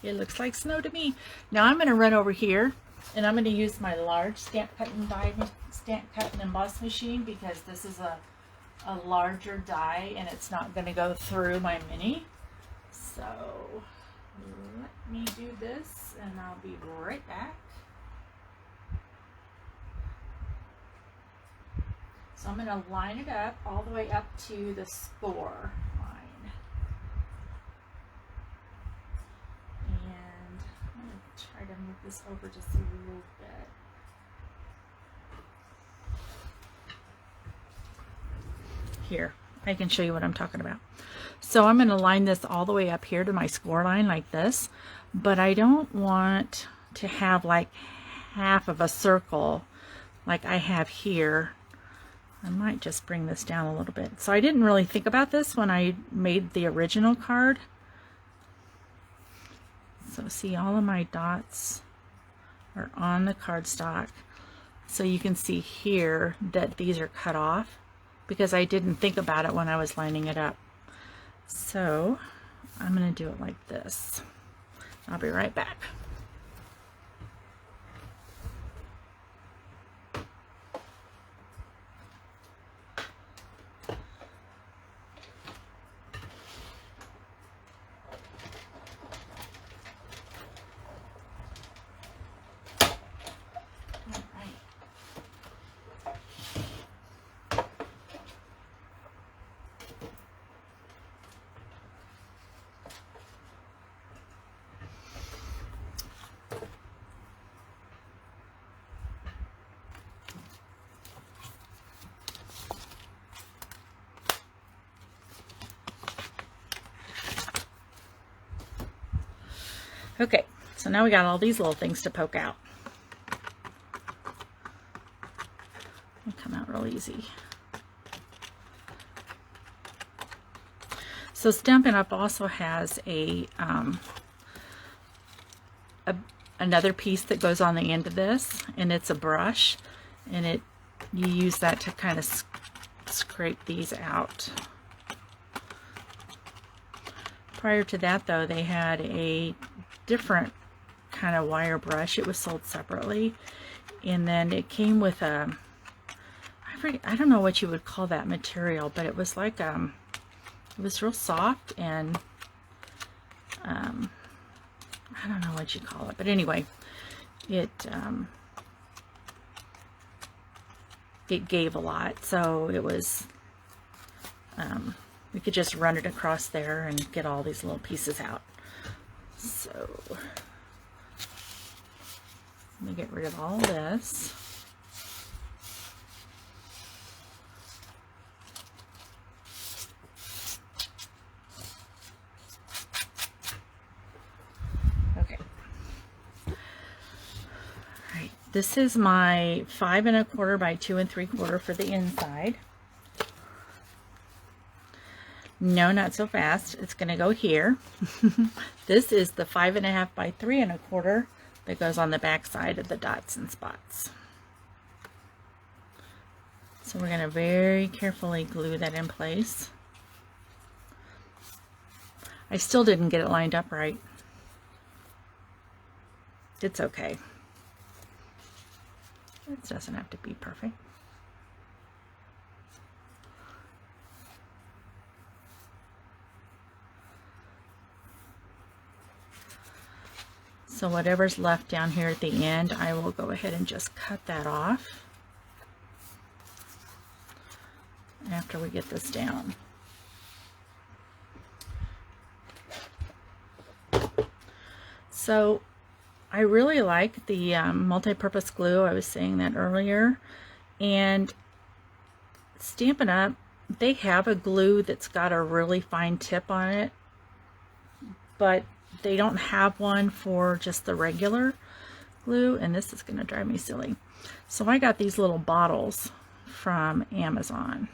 Speaker 1: It looks like snow to me. Now I'm going to run over here and I'm going to use my large stamp cut and emboss machine, because this is a larger die and it's not going to go through my mini. So let me do this and I'll be right back. So I'm going to line it up all the way up to the spore line. And I'm going to try to move this over just a little bit. Here, I can show you what I'm talking about. So I'm going to line this all the way up here to my score line like this, but I don't want to have like half of a circle like I have here. I might just bring this down a little bit. So I didn't really think about this when I made the original card. So see, all of my dots are on the cardstock. So you can see here that these are cut off because I didn't think about it when I was lining it up. So I'm going to do it like this. I'll be right back. Okay, so now we got all these little things to poke out. They come out real easy. So Stampin' Up! Also has another piece that goes on the end of this, and it's a brush, and you use that to kind of scrape these out. Prior to that, though, they had a different kind of wire brush. It was sold separately, and then it came with a, I don't know what you would call that material, but it was like it was real soft, and I don't know what you call it, but anyway, it gave a lot, so it was we could just run it across there and get all these little pieces out. So let me get rid of all this. Okay. All right. This is my 5 1/4 by 2 3/4 for the inside. No, not so fast. It's going to go here. This is the 5 1/2 by 3 1/4 that goes on the back side of the dots and spots. So we're going to very carefully glue that in place. I still didn't get it lined up right. It's okay. It doesn't have to be perfect. So whatever's left down here at the end, I will go ahead and just cut that off after we get this down. So I really like the multi-purpose glue. I was saying that earlier. And Stampin' Up!, they have a glue that's got a really fine tip on it, but they don't have one for just the regular glue, and this is going to drive me silly. So I got these little bottles from Amazon.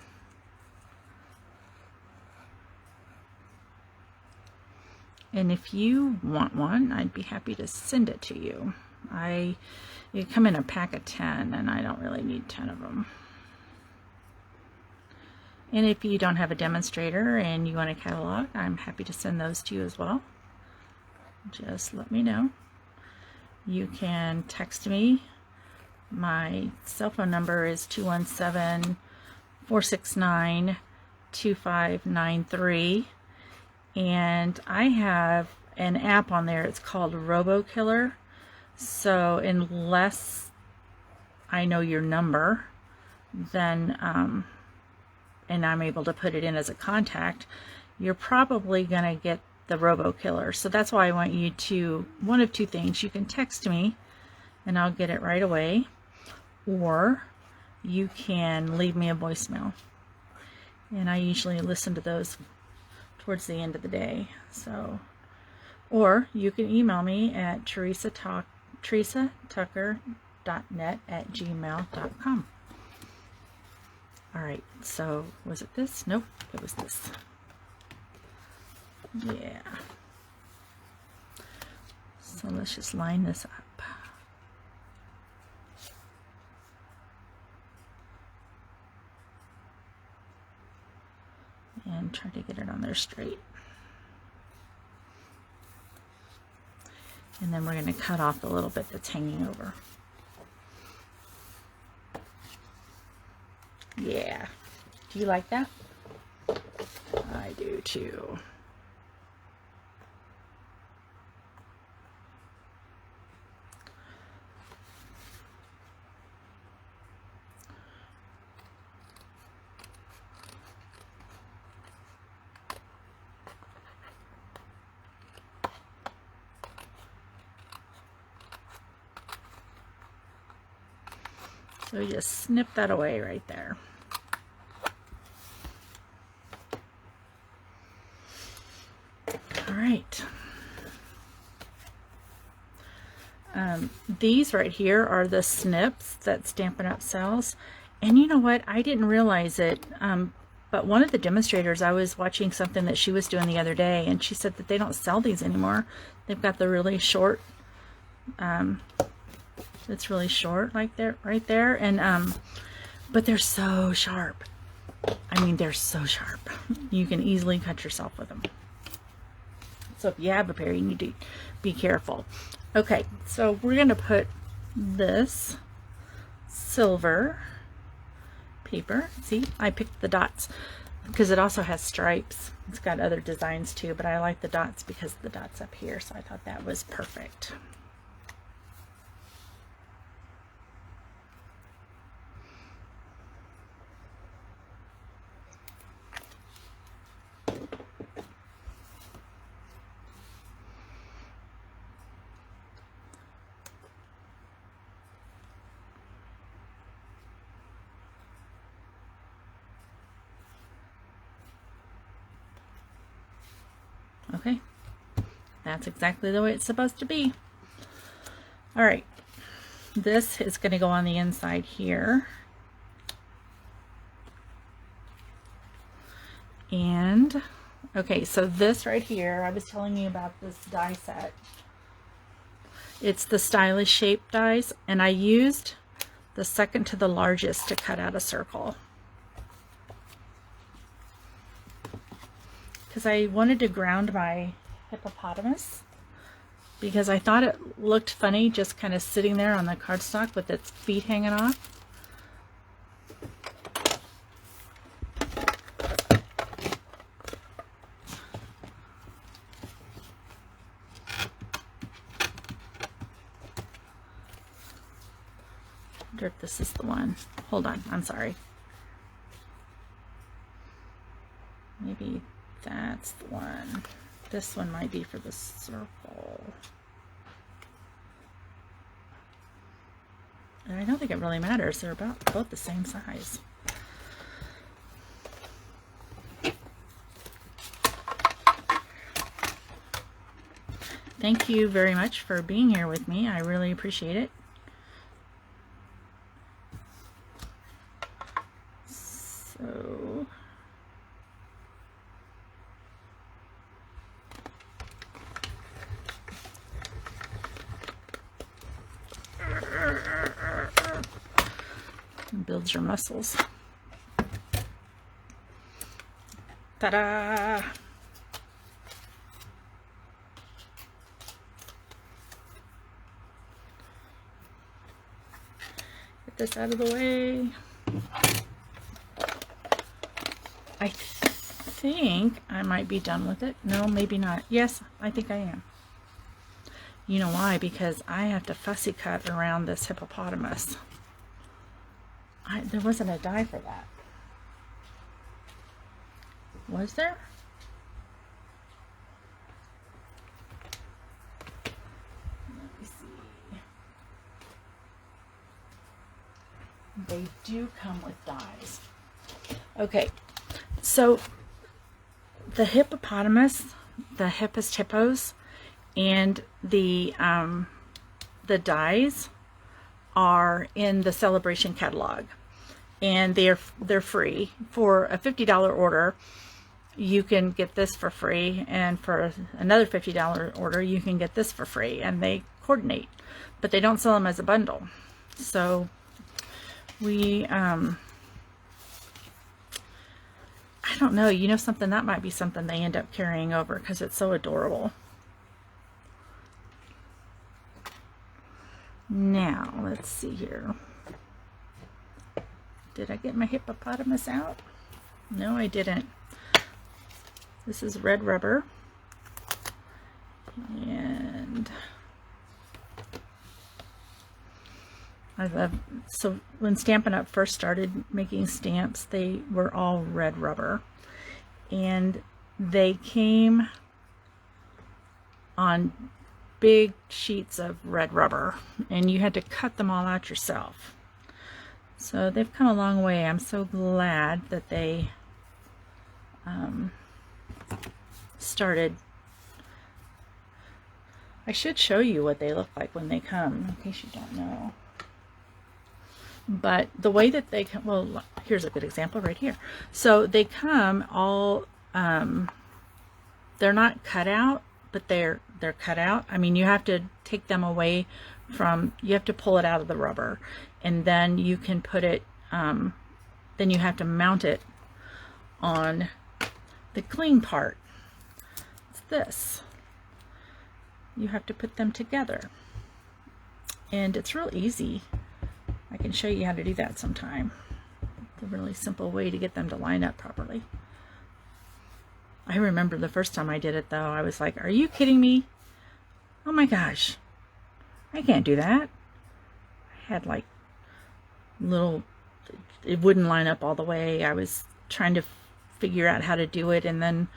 Speaker 1: And if you want one, I'd be happy to send it to you. You come in a pack of 10, and I don't really need 10 of them. And if you don't have a demonstrator and you want a catalog, I'm happy to send those to you as well. Just let me know. You can text me. My cell phone number is 217-469-2593. And I have an app on there. It's called Robo Killer. So unless I know your number, then and I'm able to put it in as a contact, you're probably gonna get the Robo Killer. So that's why I want you to, one of two things: you can text me and I'll get it right away, or you can leave me a voicemail, and I usually listen to those towards the end of the day. So, or you can email me at teresatucker.net@gmail.com. All right, so was it this? Nope, it was this. Yeah. So let's just line this up. And try to get it on there straight. And then we're going to cut off the little bit that's hanging over. Yeah. Do you like that? I do too. So you just snip that away right there. All right. These right here are the snips that Stampin' Up sells. And you know what? I didn't realize it. But one of the demonstrators, I was watching something that she was doing the other day, and she said that they don't sell these anymore. They've got the really short, it's really short like there, right there, and but they're so sharp. I mean, they're so sharp. You can easily cut yourself with them. So if you have a pair, you need to be careful. Okay, so we're going to put this silver paper. See, I picked the dots because it also has stripes. It's got other designs too, but I like the dots because of the dots up here, so I thought that was perfect. Okay, that's exactly the way it's supposed to be. All right, this is going to go on the inside here. And, okay, so this right here, I was telling you about this die set. It's the stylish shape dies, and I used the second to the largest to cut out a circle, because I wanted to ground my hippopotamus, because I thought it looked funny just kind of sitting there on the cardstock with its feet hanging off. I wonder if this is the one. Hold on, I'm sorry. Maybe that's the one. This one might be for the circle. And I don't think it really matters. They're about both the same size. Thank you very much for being here with me. I really appreciate it. So it builds your muscles. Ta-da! Get this out of the way. I think I might be done with it. No, maybe not. Yes, I think I am. You know why? Because I have to fussy cut around this hippopotamus. There wasn't a die for that. Was there? Let me see. They do come with dies. Okay, so the hippopotamus, the Hippest Hippos, and the dies are in the Sale-a-bration catalog, and they're free. For a $50 order, you can get this for free, and for another $50 order, you can get this for free, and they coordinate, but they don't sell them as a bundle. So we I don't know, you know something, that might be something they end up carrying over because it's so adorable. Now, let's see here. Did I get my hippopotamus out? No, I didn't. This is red rubber. And so when Stampin' Up! First started making stamps, they were all red rubber. And they came on big sheets of red rubber, and you had to cut them all out yourself. So they've come a long way. I'm so glad that they started. I should show you what they look like when they come, in case you don't know. But the way that they come, well, here's a good example right here. So they come all, they're not cut out, but they're cut out. I mean, you have to take them away from, you have to pull it out of the rubber, and then you can put it, then you have to mount it on the clean part. It's this. You have to put them together, and it's real easy. I can show you how to do that sometime. It's a really simple way to get them to line up properly. I remember the first time I did it, though, I was like, are you kidding me? Oh my gosh, I can't do that. I had like little, it wouldn't line up all the way. I was trying to figure out how to do it, and then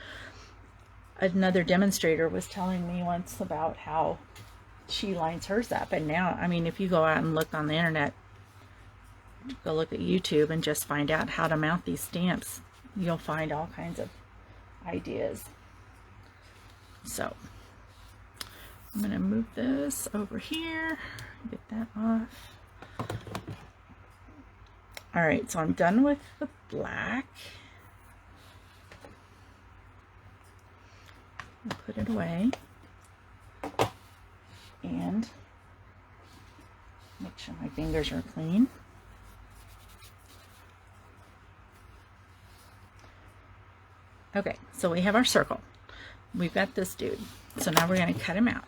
Speaker 1: another demonstrator was telling me once about how she lines hers up. And now, I mean, if you go out and look on the internet, go look at YouTube and just find out how to mount these stamps, you'll find all kinds of ideas. So I'm going to move this over here, get that off. Alright, so I'm done with the black. I'll put it away and make sure my fingers are clean. Okay, so we have our circle. We've got this dude. So now we're going to cut him out.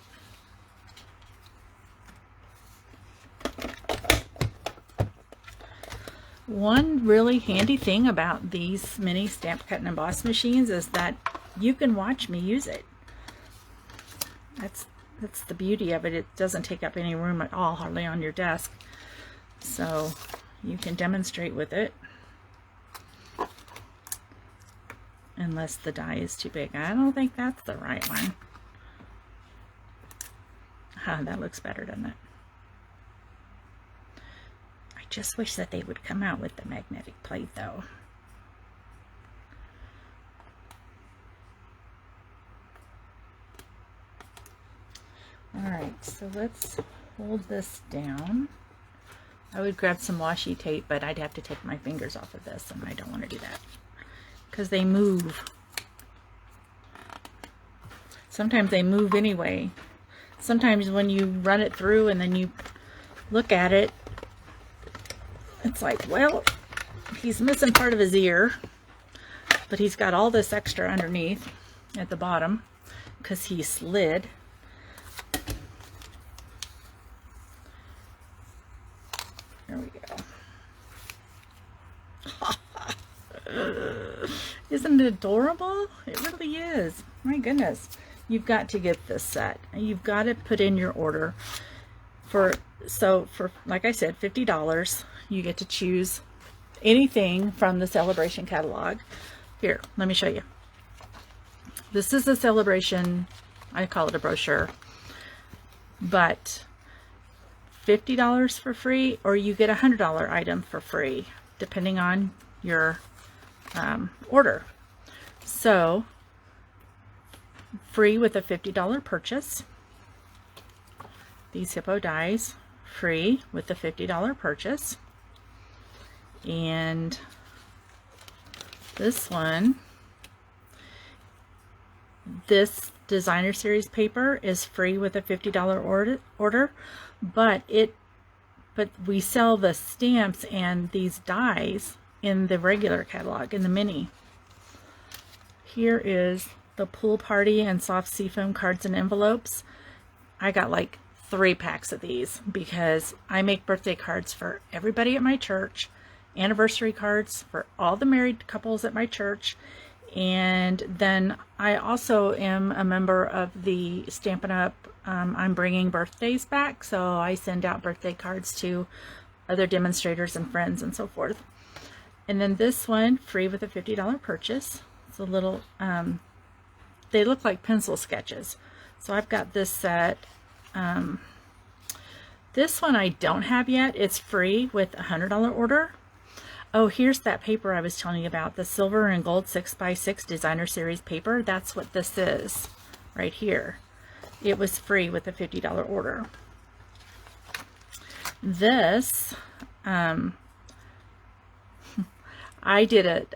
Speaker 1: One really handy thing about these mini stamp cut and emboss machines is that you can watch me use it. That's the beauty of it. It doesn't take up any room at all, hardly on your desk. So you can demonstrate with it. Unless the die is too big. I don't think that's the right one. That looks better, doesn't it? I just wish that they would come out with the magnetic plate, though. Alright, so let's hold this down. I would grab some washi tape, but I'd have to take my fingers off of this, and I don't want to do that, because they move. Sometimes they move anyway. Sometimes when you run it through and then you look at it, it's like, well, he's missing part of his ear, but he's got all this extra underneath at the bottom because he slid. There we go. Isn't it adorable? It really is. My goodness. You've got to get this set. You've got to put in your order. For like I said, $50, you get to choose anything from the Sale-a-bration catalog. Here, let me show you. This is a Sale-a-bration, I call it a brochure, but $50 for free, or you get a $100 item for free, depending on your order. So, free with a $50 purchase. These hippo dies, free with a $50 purchase. And this one, this designer series paper is free with a $50 order, but we sell the stamps and these dies in the regular catalog, in the mini. Here is the pool party and soft seafoam cards and envelopes. I got like 3 packs of these because I make birthday cards for everybody at my church, anniversary cards for all the married couples at my church, and then I also am a member of the Stampin' Up. I'm bringing birthdays back, so I send out birthday cards to other demonstrators and friends and so forth. And then this one, free with a $50 purchase. It's a little, they look like pencil sketches. So I've got this set. This one I don't have yet. It's free with a $100 order. Oh, here's that paper I was telling you about, the silver and gold 6x6 designer series paper. That's what this is right here. It was free with a $50 order. This, I did it.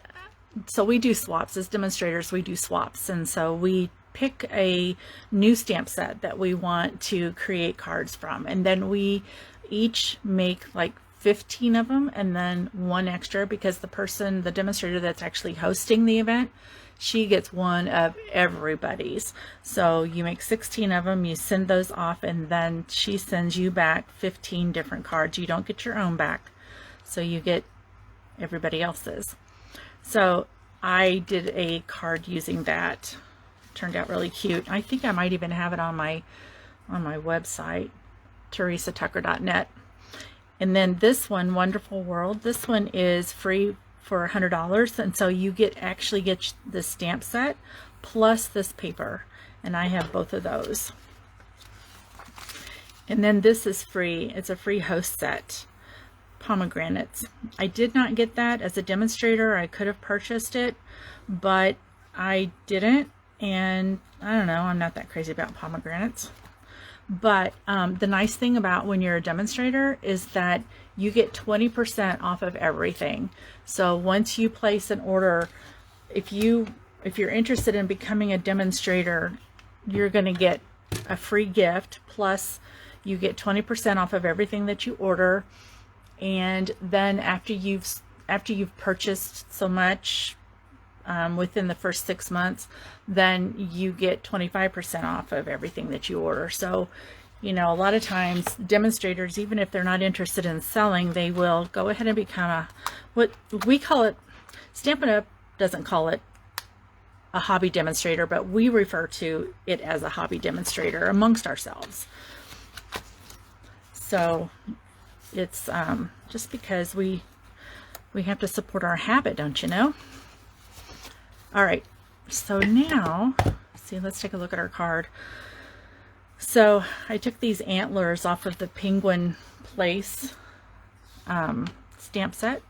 Speaker 1: So we do swaps as demonstrators. We do swaps, and so we pick a new stamp set that we want to create cards from, and then we each make like 15 of them and then 1 extra, because the demonstrator that's actually hosting the event, she gets one of everybody's. So you make 16 of them, you send those off, and then she sends you back 15 different cards. You don't get your own back, so you get everybody else's. So I did a card using that. Turned out really cute. I think I might even have it on my website, theresatucker.net. And then this one, Wonderful World, this one is free for $100, and so you actually get the stamp set plus this paper, and I have both of those. And then this is free. It's a free host set, pomegranates. I did not get that as a demonstrator. I could have purchased it, but I didn't, and I don't know, I'm not that crazy about pomegranates. But the nice thing about when you're a demonstrator is that you get 20% off of everything. So once you place an order, if you're interested in becoming a demonstrator, you're going to get a free gift, plus you get 20% off of everything that you order. And then after you've purchased so much within the first 6 months, then you get 25% off of everything that you order. So, you know, a lot of times demonstrators, even if they're not interested in selling, they will go ahead and become what we call it. Stampin' Up doesn't call it a hobby demonstrator, but we refer to it as a hobby demonstrator amongst ourselves. So it's just because we have to support our habit, don't you know? All right, so now, see, let's take a look at our card. So I took these antlers off of the Penguin Place stamp set,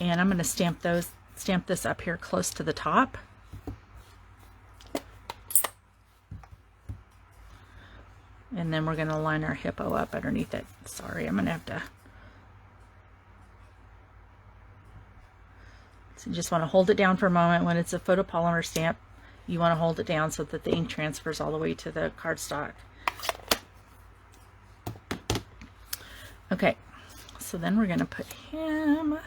Speaker 1: and I'm going to stamp this up here close to the top. And then we're going to line our hippo up underneath it. Sorry, I'm going to have to. So you just want to hold it down for a moment. When it's a photopolymer stamp, you want to hold it down so that the ink transfers all the way to the cardstock. Okay, so then we're going to put him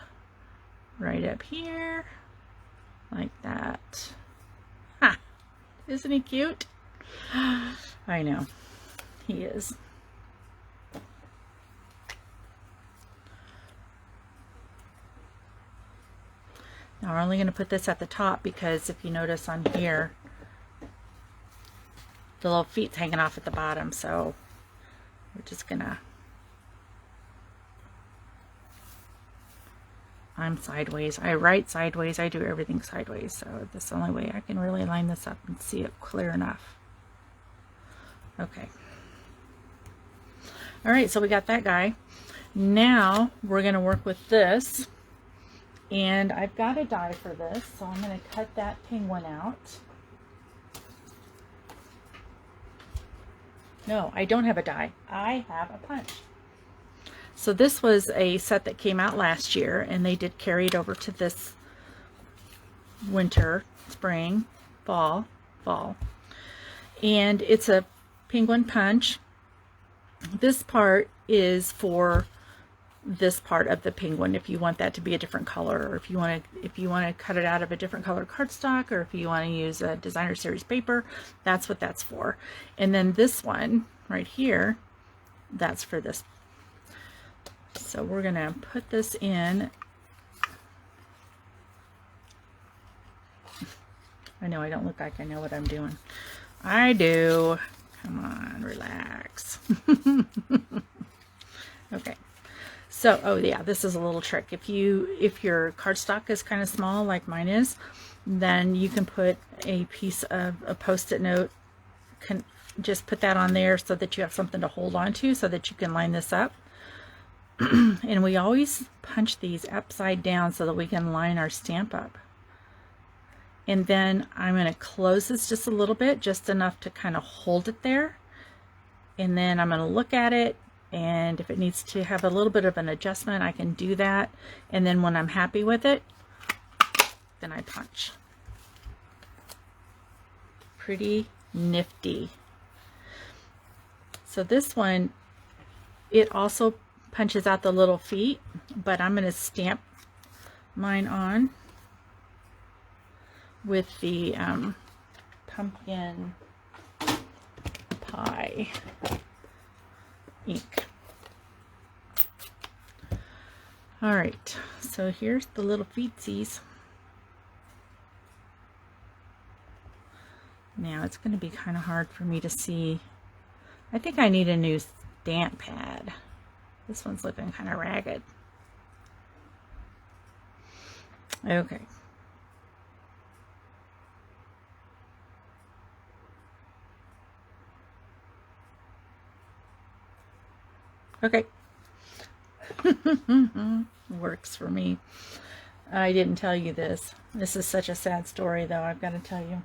Speaker 1: right up here, like that. Ha! Isn't he cute? I know, he is. Now we're only going to put this at the top because if you notice on here, the little feet's hanging off at the bottom, so we're just gonna, I'm sideways. I write sideways. I do everything sideways, so this is the only way I can really line this up and see it clear enough. Okay. All right, so we got that guy. Now we're going to work with this, and I've got a die for this, so I'm going to cut that penguin out. No, I don't have a die. I have a punch. So this was a set that came out last year, and they did carry it over to this winter, spring, fall. And it's a penguin punch. This part is for this part of the penguin if you want that to be a different color, or if you want to cut it out of a different color cardstock, or if you want to use a designer series paper, that's what that's for. And then this one right here, that's for this. So we're going to put this in. I know I don't look like I know what I'm doing. I do. Come on, relax. Okay. So, oh yeah, this is a little trick. If your cardstock is kind of small like mine is, then you can put a piece of a Post-it note, just put that on there so that you have something to hold on to so that you can line this up. And we always punch these upside down so that we can line our stamp up. And then I'm going to close this just a little bit, just enough to kind of hold it there. And then I'm going to look at it, and if it needs to have a little bit of an adjustment, I can do that. And then when I'm happy with it, then I punch. Pretty nifty. So this one, it also punches out the little feet, but I'm going to stamp mine on with the pumpkin pie ink. All right, so here's the little feetsies. Now it's going to be kind of hard for me to see. I think I need a new stamp pad. This one's looking kind of ragged. Okay. Okay. Works for me. I didn't tell you this. This is such a sad story, though, I've got to tell you.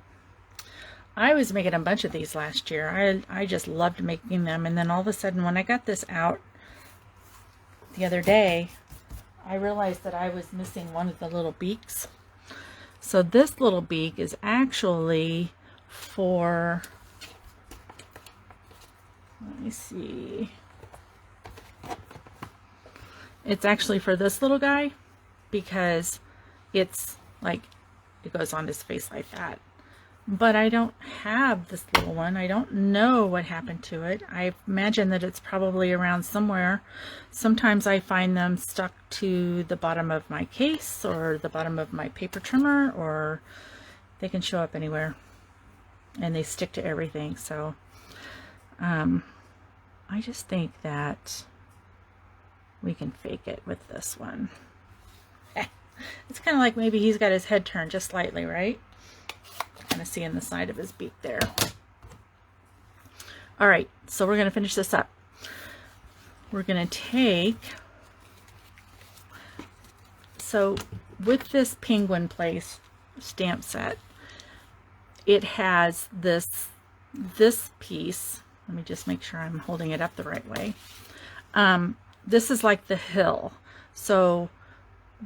Speaker 1: I was making a bunch of these last year. I just loved making them, and then all of a sudden when I got this out the other day, I realized that I was missing one of the little beaks. So this little beak is actually for, let me see, it's actually for this little guy, because it's like, it goes on his face like that. But I don't have this little one. I don't know what happened to it. I imagine that it's probably around somewhere. Sometimes I find them stuck to the bottom of my case or the bottom of my paper trimmer, or they can show up anywhere and they stick to everything. So I just think that we can fake it with this one. It's kind of like maybe he's got his head turned just slightly, right? Kind of seeing the side of his beak there. All right, so we're going to finish this up. We're going to take, so with this Penguin Place stamp set, it has this piece. Let me just make sure I'm holding it up the right way. This is like the hill. So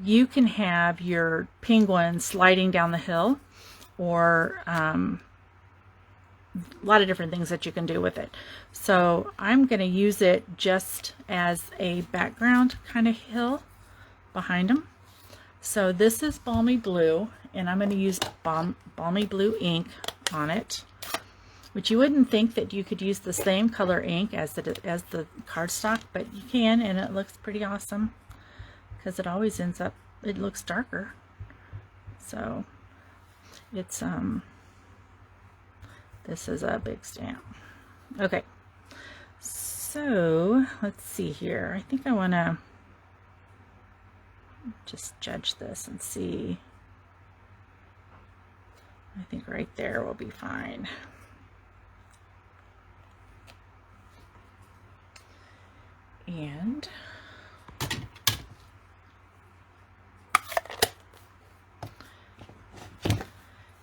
Speaker 1: you can have your penguin sliding down the hill, or a lot of different things that you can do with it. So I'm going to use it just as a background kind of hill behind them. So this is Balmy Blue, and I'm going to use Balmy Blue ink on it, which you wouldn't think that you could use the same color ink as the cardstock, but you can, and it looks pretty awesome because it always ends up, it looks darker So it's this is a big stamp. Okay, so let's see here. I think I want to just judge this and see. I think right there will be fine. And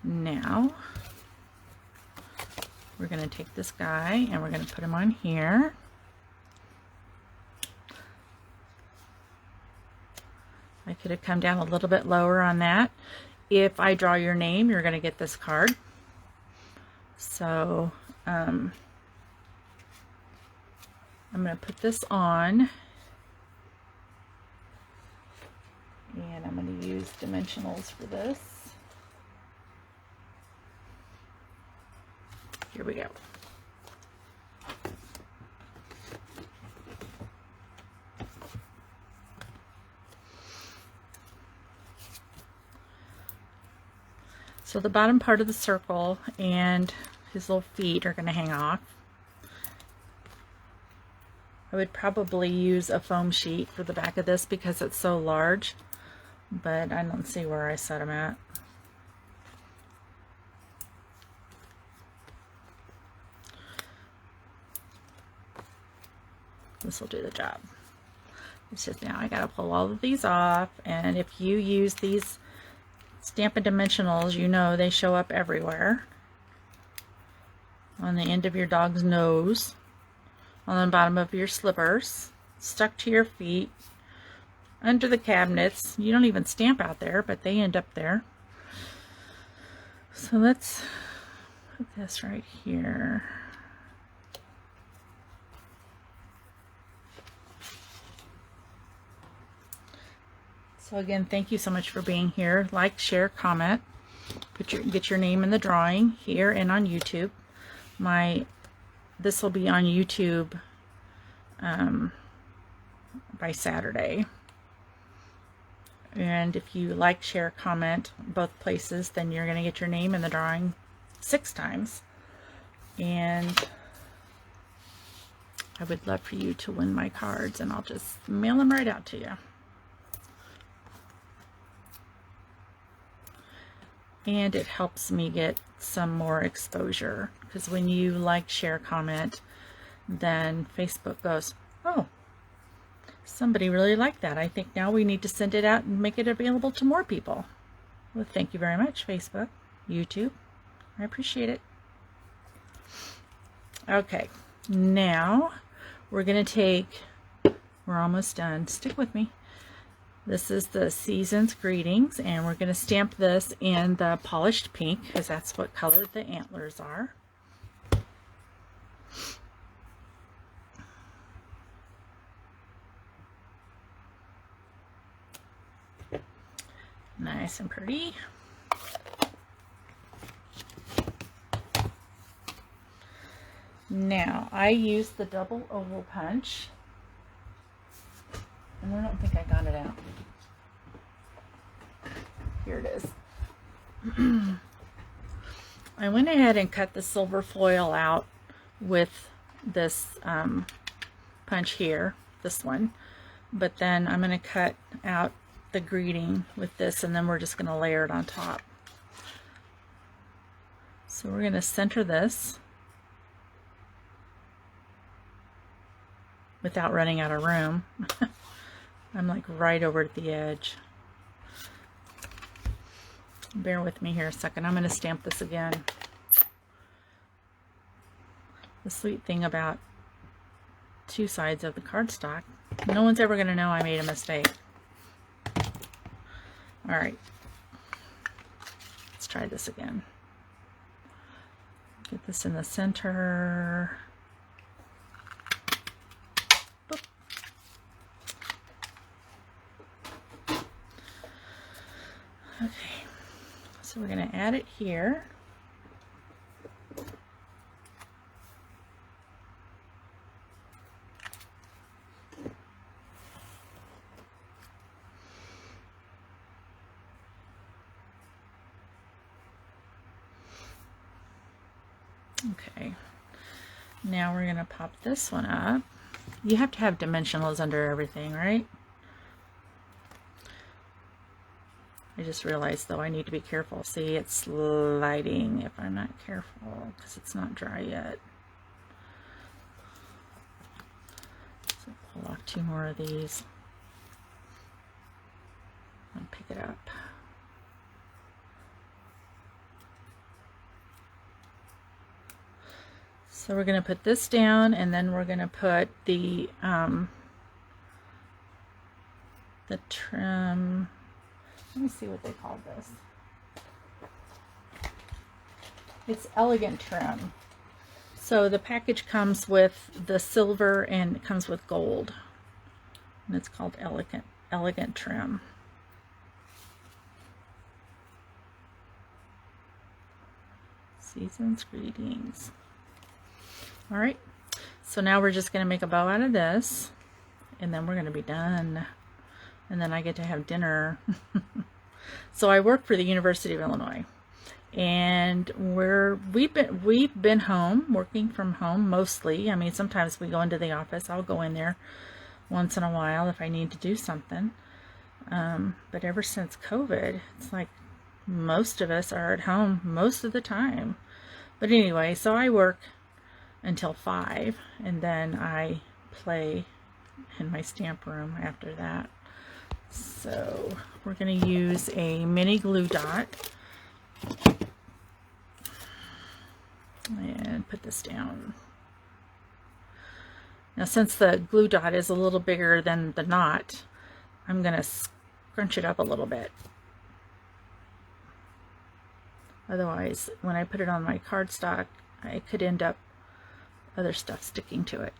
Speaker 1: now we're going to take this guy and we're going to put him on here. I could have come down a little bit lower on that. If I draw your name, you're going to get this card. So I'm going to put this on, and I'm going to use dimensionals for this. Here we go. So the bottom part of the circle and his little feet are going to hang off. I would probably use a foam sheet for the back of this because it's so large, but I don't see where I set them at. This will do the job. It's just now I gotta pull all of these off, and if you use these Stampin' Dimensionals, you know they show up everywhere. On the end of your dog's nose, on the bottom of your slippers, stuck to your feet, under the cabinets. You don't even stamp out there, but they end up there. So let's put this right here. So again, thank you so much for being here. Like, share, comment. Get your name in the drawing here and on YouTube. This will be on YouTube by Saturday. And if you like, share, comment both places, then you're going to get your name in the drawing 6 times. And I would love for you to win my cards, and I'll just mail them right out to you. And it helps me get some more exposure, because when you like, share, comment, then Facebook goes, oh, somebody really liked that. I think now we need to send it out and make it available to more people. Well, thank you very much, Facebook, YouTube. I appreciate it. Okay, now we're going to take, we're almost done. Stick with me. This is the Season's Greetings, and we're going to stamp this in the polished pink because that's what color the antlers are. Nice and pretty. Now, I use the double oval punch. And I don't think I got it out. Here it is. I went ahead and cut the silver foil out with this punch here, this one. But then I'm going to cut out the greeting with this, and then we're just going to layer it on top. So we're going to center this without running out of room. I'm like right over at the edge. Bear with me here a second. I'm going to stamp this again. The sweet thing about 2 sides of the cardstock, no one's ever going to know I made a mistake. Alright. Let's try this again. Get this in the center. Okay, so we're going to add it here. Okay, now we're going to pop this one up. You have to have dimensionals under everything, right? I just realized though I need to be careful. See, it's sliding if I'm not careful because it's not dry yet. So pull off 2 more of these and pick it up. So we're going to put this down, and then we're going to put the trim. Let me see what they call this. It's elegant trim. So the package comes with the silver and it comes with gold, and it's called elegant trim. Season's greetings. All right, so now we're just going to make a bow out of this, and then we're going to be done, and then I get to have dinner. So I work for the University of Illinois, and we've been home, working from home mostly. I mean, sometimes we go into the office. I'll go in there once in a while if I need to do something. But ever since COVID, it's like most of us are at home most of the time. But anyway, so I work until 5, and then I play in my stamp room after that. So we're going to use a mini glue dot and put this down. Now, since the glue dot is a little bigger than the knot, I'm going to scrunch it up a little bit. Otherwise, when I put it on my cardstock, I could end up other stuff sticking to it.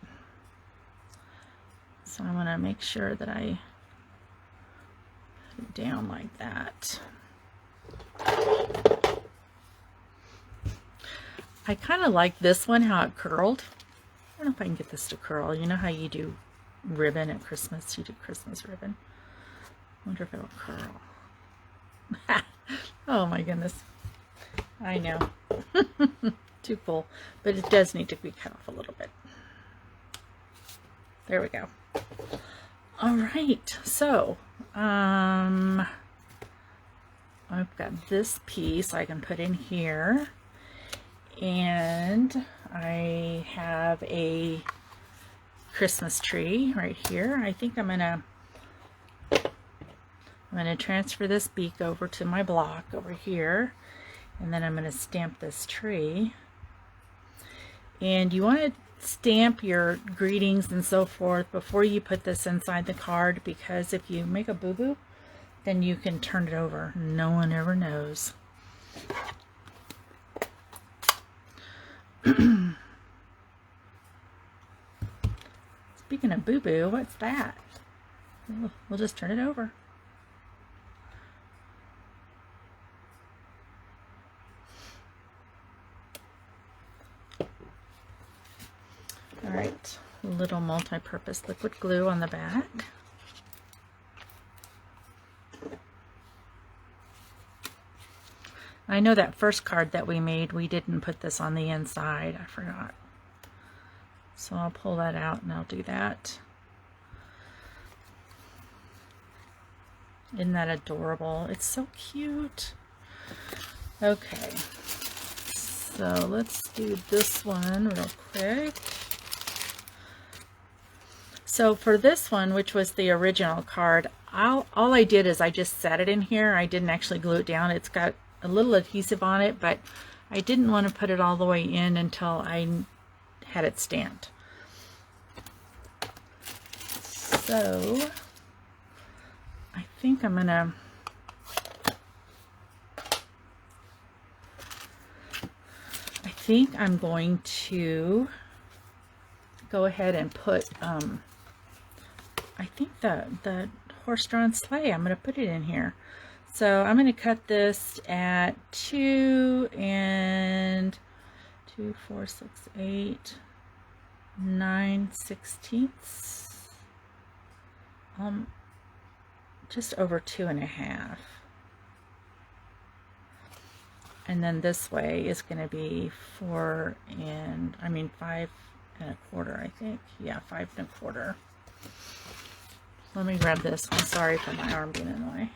Speaker 1: So I'm going to make sure that I put it down like that. I kind of like this one, how it curled. I don't know if I can get this to curl. You know how you do ribbon at Christmas? You do Christmas ribbon. I wonder if it'll curl. Oh my goodness. I know. Too full. But it does need to be cut off a little bit. There we go. All right. So, I've got this piece I can put in here. And I have a Christmas tree right here. I think I'm gonna transfer this beak over to my block over here, and then I'm gonna stamp this tree. And you want to stamp your greetings and so forth before you put this inside the card, because if you make a boo-boo, then you can turn it over. No one ever knows. Speaking of boo-boo, what's that? We'll just turn it over. All right, little multi-purpose liquid glue on the back. I know that first card that we made, we didn't put this on the inside. I forgot. So I'll pull that out and I'll do that. Isn't that adorable? It's so cute. Okay. So let's do this one real quick. So for this one, which was the original card, all I did is I just set it in here. I didn't actually glue it down. It's got a little adhesive on it, but I didn't want to put it all the way in until I had it stamped. So I think I'm gonna going to go ahead and put I think the horse-drawn sleigh, I'm gonna put it in here. So I'm going to cut this at 2 and 2, 4, 6, 8, 9/16. Just over 2.5. And then this way is going to be 5 and a quarter, I think. Yeah, 5 and a quarter. Let me grab this. I'm sorry for my arm being in the way.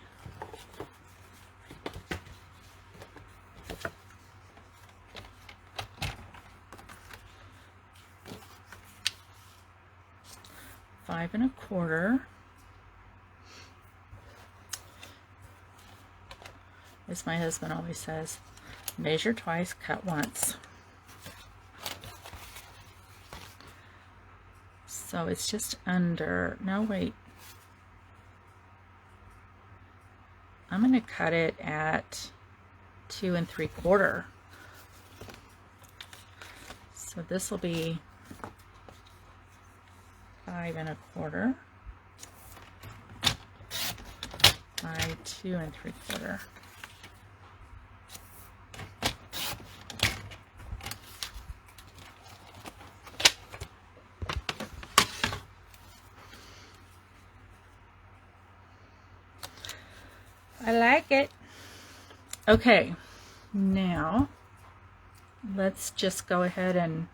Speaker 1: Five and a quarter. As my husband always says, measure twice, cut once. So it's just under, no wait. I'm going to cut it at 2 3/4. So this will be 5 1/4 by 2 3/4. I like it. Okay, now let's just go ahead and,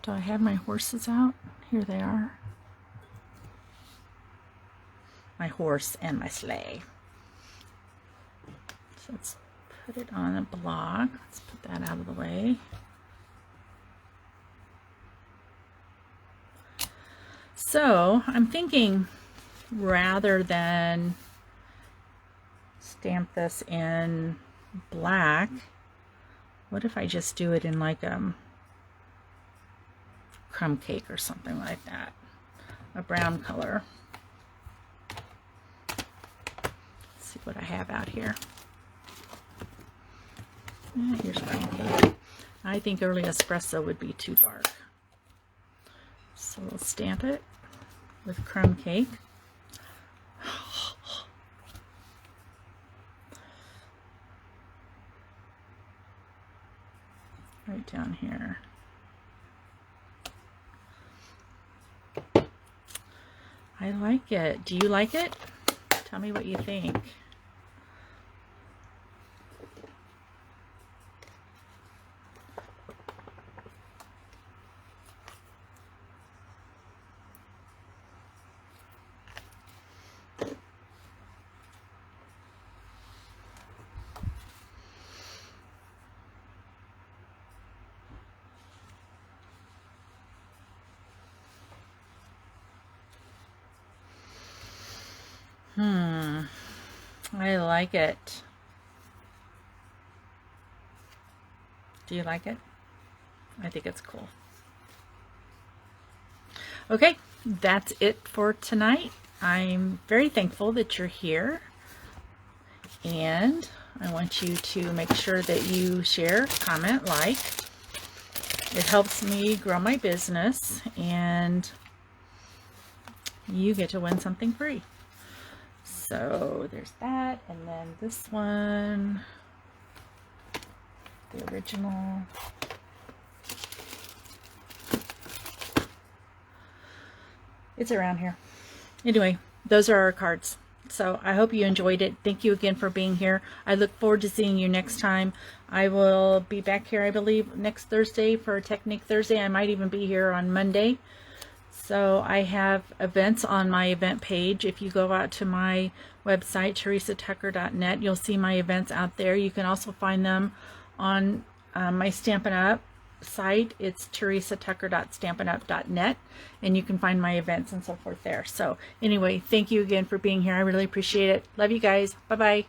Speaker 1: do I have my horses out? Here they are. My horse and my sleigh. So let's put it on a block. Let's put that out of the way. So I'm thinking, rather than stamp this in black, what if I just do it in like crumb cake or something like that, a brown color. Let's see what I have out here. Here's brown cake. I think early espresso would be too dark, so we'll stamp it with crumb cake. Right down here. I like it. Do you like it? Tell me what you think. I like it. Do you like it? I think it's cool. Okay, that's it for tonight. I'm very thankful that you're here, and I want you to make sure that you share, comment, like. It helps me grow my business, and you get to win something free. So there's that, and then this one, the original. It's around here. Anyway, those are our cards. So I hope you enjoyed it. Thank you again for being here. I look forward to seeing you next time. I will be back here, I believe, next Thursday for Technique Thursday. I might even be here on Monday. So I have events on my event page. If you go out to my website, theresatucker.net, you'll see my events out there. You can also find them on my Stampin' Up site. It's theresatucker.stampinup.net, and you can find my events and so forth there. So anyway, thank you again for being here. I really appreciate it. Love you guys. Bye-bye.